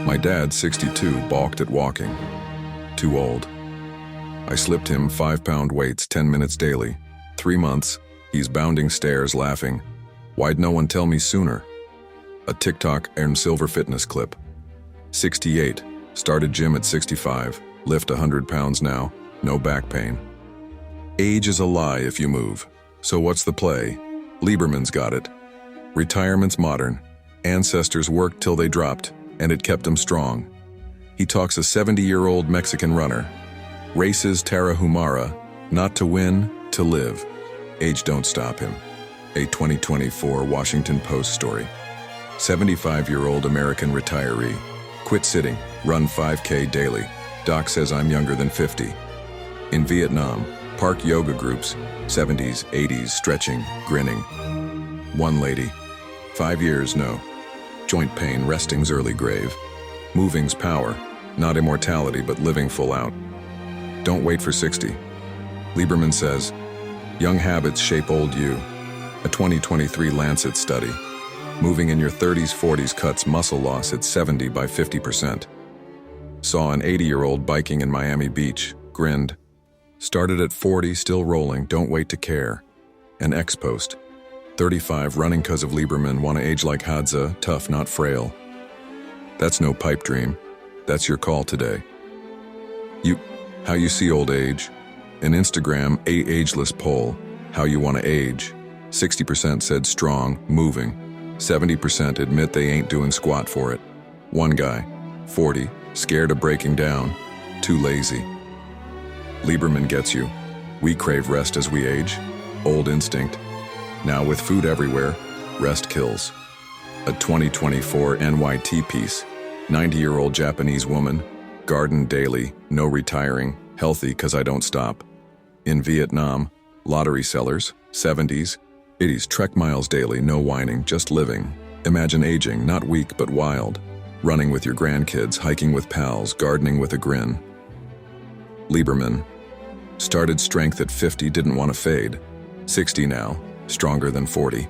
My dad, 62, balked at walking. Too old. I slipped him 5-pound weights 10 minutes daily. 3 months, he's bounding stairs laughing. Why'd no one tell me sooner? A TikTok and Silver Fitness clip. 68, started gym at 65, lift 100 pounds now, no back pain. Age is a lie if you move. So what's the play? Lieberman's got it. Retirement's modern. Ancestors worked till they dropped, and it kept them strong. He talks a 70-year-old Mexican runner. Races Tarahumara, not to win, to live. Age don't stop him. A 2024 Washington Post story. 75-year-old American retiree. Quit sitting, run 5K daily. Doc says I'm younger than 50. In Vietnam, park yoga groups, 70s, 80s, stretching, grinning. One lady, 5 years, no. Joint pain, resting's early grave. Moving's power, not immortality but living full out. Don't wait for 60. Lieberman says, young habits shape old you. A 2023 Lancet study. Moving in your 30s, 40s cuts muscle loss at 70 by 50%. Saw an 80-year-old biking in Miami Beach, grinned. Started at 40, still rolling, don't wait to care. An ex-post. 35, running 'cause of Lieberman, wanna age like Hadza, tough, not frail. That's no pipe dream. That's your call today. How you see old age. An Instagram, ageless poll, how you wanna age. 60% said strong, moving. 70% admit they ain't doing squat for it. One guy, 40, scared of breaking down, too lazy. Lieberman gets you. We crave rest as we age. Old instinct. Now with food everywhere, rest kills. A 2024 NYT piece. 90-year-old Japanese woman. Garden daily, no retiring, healthy 'cause I don't stop. In Vietnam, lottery sellers, 70s, 80s, trek miles daily, no whining, just living. Imagine aging, not weak but wild. Running with your grandkids, hiking with pals, gardening with a grin. Lieberman. Started strength at 50, didn't want to fade. 60 now, stronger than 40.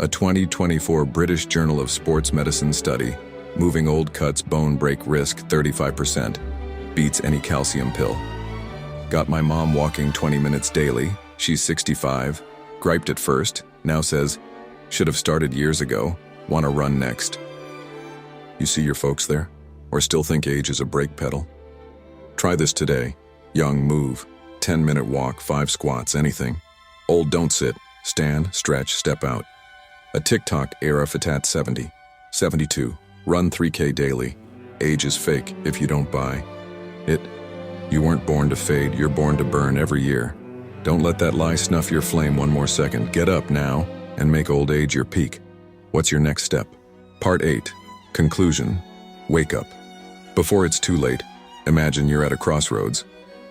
A 2024 British Journal of Sports Medicine study. Moving old cuts bone break risk 35%. Beats any calcium pill. Got my mom walking 20 minutes daily. She's 65. Griped at first, now says, should have started years ago, wanna run next. You see your folks there? Or still think age is a brake pedal? Try this today. Young, move. 10-minute walk, 5 squats, anything. Old, don't sit. Stand, stretch, step out. A TikTok era fatat 70. 72. Run 3K daily. Age is fake if you don't buy it. You weren't born to fade, you're born to burn every year. Don't let that lie snuff your flame one more second. Get up now and make old age your peak. What's your next step? Part 8. Conclusion. Wake up. Before it's too late, imagine you're at a crossroads.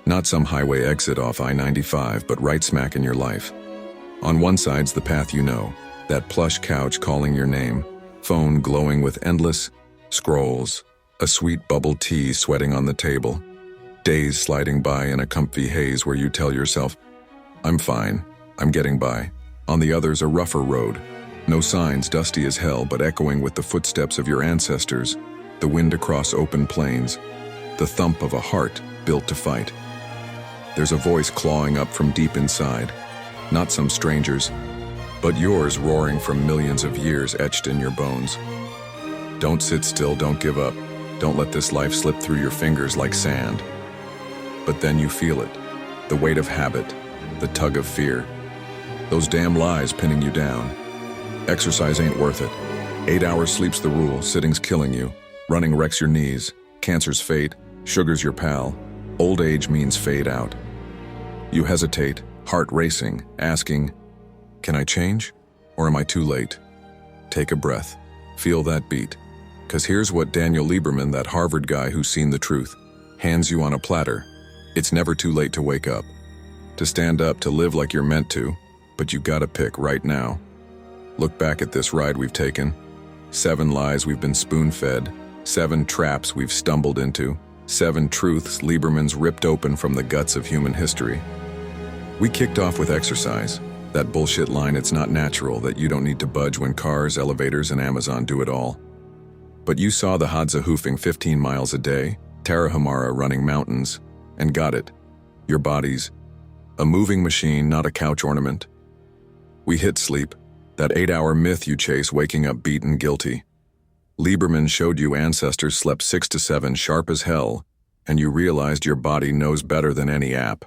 Not some highway exit off I-95, but right smack in your life. On one side's the path you know, that plush couch calling your name, phone glowing with endless scrolls, a sweet bubble tea sweating on the table, days sliding by in a comfy haze where you tell yourself, I'm fine, I'm getting by. On the other's a rougher road. No signs, dusty as hell, but echoing with the footsteps of your ancestors, the wind across open plains, the thump of a heart built to fight. There's a voice clawing up from deep inside, not some stranger's, but yours roaring from millions of years etched in your bones. Don't sit still, don't give up, don't let this life slip through your fingers like sand. But then you feel it, the weight of habit, the tug of fear, those damn lies pinning you down. Exercise ain't worth it. 8 hours sleep's the rule, sitting's killing you, running wrecks your knees, cancer's fate, sugar's your pal, old age means fade out. You hesitate, heart racing, asking, can I change? Or am I too late? Take a breath, feel that beat. 'Cause here's what Daniel Lieberman, that Harvard guy who's seen the truth, hands you on a platter. It's never too late to wake up, to stand up, to live like you're meant to, but you gotta pick right now. Look back at this ride we've taken. 7 lies we've been spoon-fed, 7 traps we've stumbled into, 7 truths Lieberman's ripped open from the guts of human history. We kicked off with exercise, that bullshit line, it's not natural, that you don't need to budge when cars, elevators, and Amazon do it all. But you saw the Hadza hoofing 15 miles a day, Tarahumara running mountains, and got it. Your body's a moving machine, not a couch ornament. We hit sleep, that 8-hour myth you chase, waking up beaten, guilty. Lieberman showed you ancestors slept 6 to 7 sharp as hell, and you realized your body knows better than any app.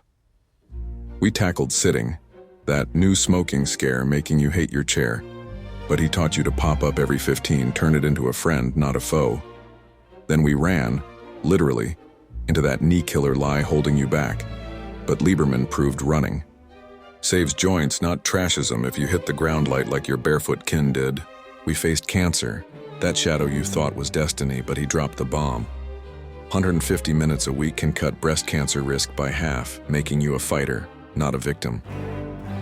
We tackled sitting, that new smoking scare making you hate your chair. But he taught you to pop up every 15, turn it into a friend, not a foe. Then we ran, literally, into that knee-killer lie holding you back. But Lieberman proved running saves joints, not trashes them if you hit the ground light like your barefoot kin did. We faced cancer, that shadow you thought was destiny, but he dropped the bomb. 150 minutes a week can cut breast cancer risk by half, making you a fighter, not a victim.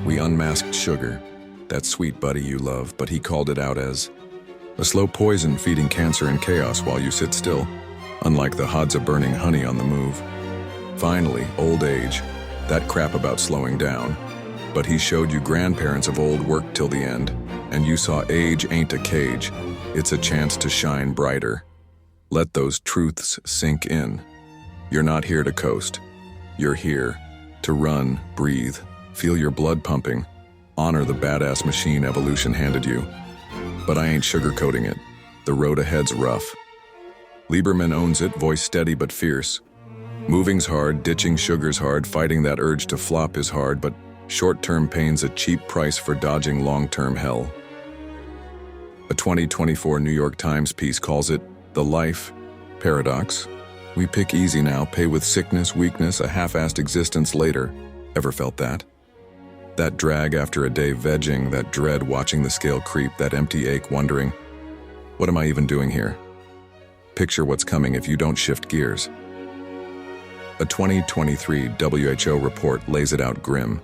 We unmasked sugar, that sweet buddy you love, but he called it out as a slow poison feeding cancer and chaos while you sit still, unlike the Hadza burning honey on the move. Finally, old age, That crap about slowing down. But he showed you grandparents of old worked till the end, and you saw age ain't a cage. It's a chance to shine brighter. Let those truths sink in. You're not here to coast. You're here to run, breathe, feel your blood pumping, honor the badass machine evolution handed you. But I ain't sugarcoating it. The road ahead's rough. Lieberman owns it, voice steady but fierce. Moving's hard, ditching sugar's hard, fighting that urge to flop is hard, but short-term pain's a cheap price for dodging long-term hell. A 2024 New York Times piece calls it the life paradox. We pick easy now, pay with sickness, weakness, a half-assed existence later. Ever felt that? That drag after a day vegging, that dread watching the scale creep, that empty ache wondering, what am I even doing here? Picture what's coming if you don't shift gears. A 2023 WHO report lays it out grim.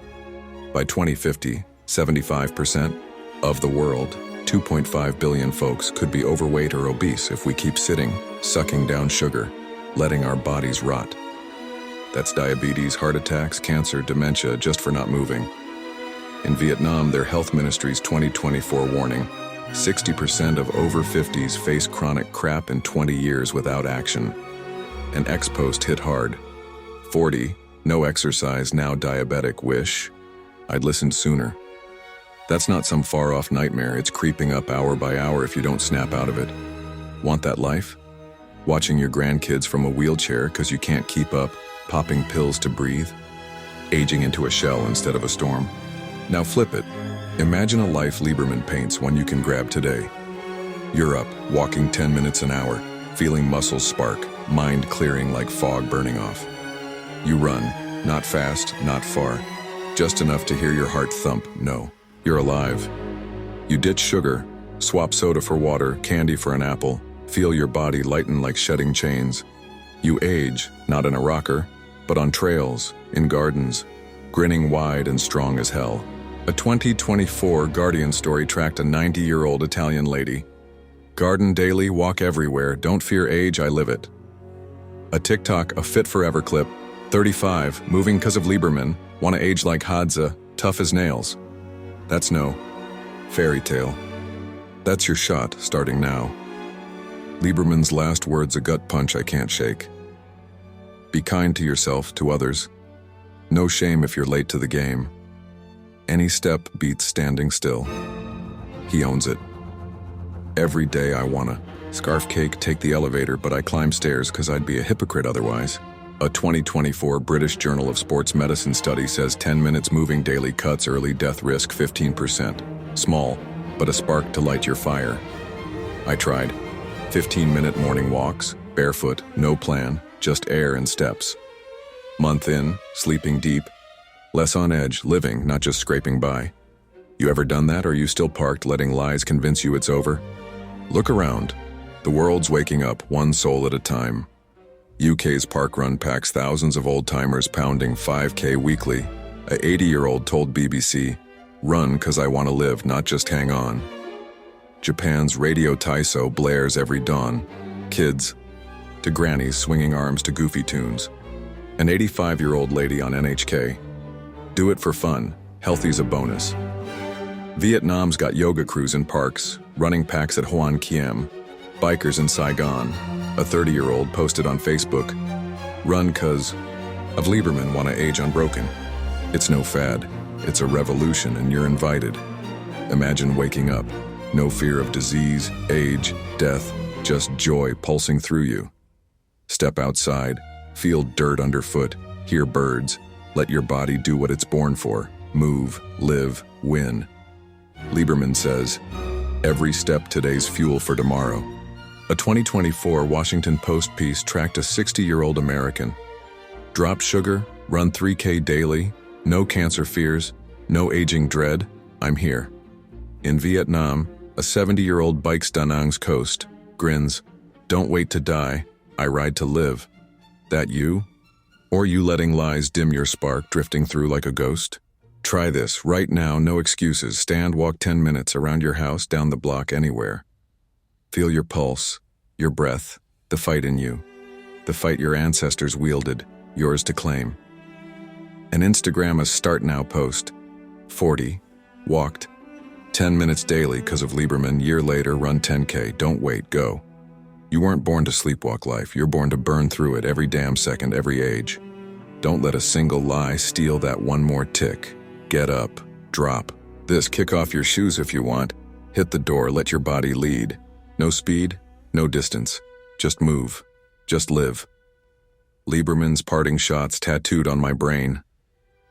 By 2050, 75% of the world, 2.5 billion folks, could be overweight or obese if we keep sitting, sucking down sugar, letting our bodies rot. That's diabetes, heart attacks, cancer, dementia, just for not moving. In Vietnam, their health ministry's 2024 warning, 60% of over 50s face chronic crap in 20 years without action. An ex-post hit hard. 40, no exercise, now diabetic, wish I'd listened sooner. That's not some far-off nightmare, it's creeping up hour by hour if you don't snap out of it. Want that life? Watching your grandkids from a wheelchair because you can't keep up, popping pills to breathe? Aging into a shell instead of a storm? Now flip it. Imagine a life Lieberman paints, one you can grab today. You're up, walking 10 minutes an hour, feeling muscles spark, mind clearing like fog burning off. You run, not fast, not far, just enough to hear your heart thump. No, you're alive. You ditch sugar, swap soda for water, candy for an apple, feel your body lighten like shedding chains. You age, not in a rocker, but on trails, in gardens, grinning wide and strong as hell. A 2024 Guardian story tracked a 90-year-old Italian lady. Garden daily, walk everywhere, don't fear age, I live it. A TikTok, a fit forever clip, 35, moving 'cause of Lieberman, wanna age like Hadza, tough as nails. That's no fairy tale. That's your shot, starting now. Lieberman's last words, a gut punch I can't shake. Be kind to yourself, to others. No shame if you're late to the game. Any step beats standing still. He owns it. Every day I wanna scarf cake, take the elevator, but I climb stairs 'cause I'd be a hypocrite otherwise. A 2024 British Journal of Sports Medicine study says 10 minutes moving daily cuts early death risk 15%. Small, but a spark to light your fire. I tried. 15-minute morning walks, barefoot, no plan, just air and steps. Month in, sleeping deep, less on edge, living, not just scraping by. You ever done that, or are you still parked letting lies convince you it's over? Look around. The world's waking up, one soul at a time. UK's parkrun packs thousands of old-timers pounding 5K weekly. A 80-year-old told BBC, "Run 'cause I want to live, not just hang on." Japan's Radio Taiso blares every dawn. Kids to grannies swinging arms to goofy tunes. An 85-year-old lady on NHK. Do it for fun, healthy's a bonus. Vietnam's got yoga crews in parks, running packs at Hoan Kiem. Bikers in Saigon. A 30-year-old posted on Facebook, "Run 'cause of Lieberman, wanna age unbroken." It's no fad, it's a revolution, and you're invited. Imagine waking up, no fear of disease, age, death, just joy pulsing through you. Step outside, feel dirt underfoot, hear birds, let your body do what it's born for, move, live, win. Lieberman says, every step today's fuel for tomorrow. A 2024 Washington Post piece tracked a 60-year-old American. Drop sugar, run 3K daily, no cancer fears, no aging dread, I'm here. In Vietnam, a 70-year-old bikes Da Nang's coast, grins, don't wait to die, I ride to live. That you? Or you letting lies dim your spark, drifting through like a ghost? Try this, right now, no excuses, stand, walk 10 minutes around your house, down the block, anywhere. Feel your pulse, your breath, the fight in you. The fight your ancestors wielded, yours to claim. An Instagram a start now post. 40. Walked. 10 minutes daily because of Lieberman. Year later, run 10K. Don't wait, go. You weren't born to sleepwalk life. You're born to burn through it every damn second, every age. Don't let a single lie steal that one more tick. Get up. Drop. This, kick off your shoes if you want. Hit the door, let your body lead. No speed, no distance. Just move. Just live. Lieberman's parting shots tattooed on my brain.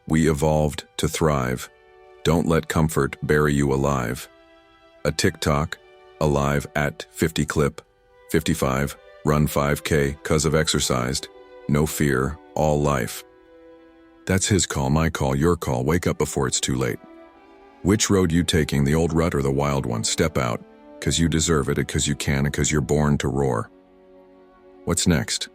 We evolved to thrive. Don't let comfort bury you alive. A TikTok, alive at 50 clip, 55, run 5K 'cause of exercised. No fear, all life. That's his call, my call, your call. Wake up before it's too late. Which road you taking, the old rut or the wild one? Step out, 'cause you deserve it, 'cause you can, 'cause you're born to roar. What's next?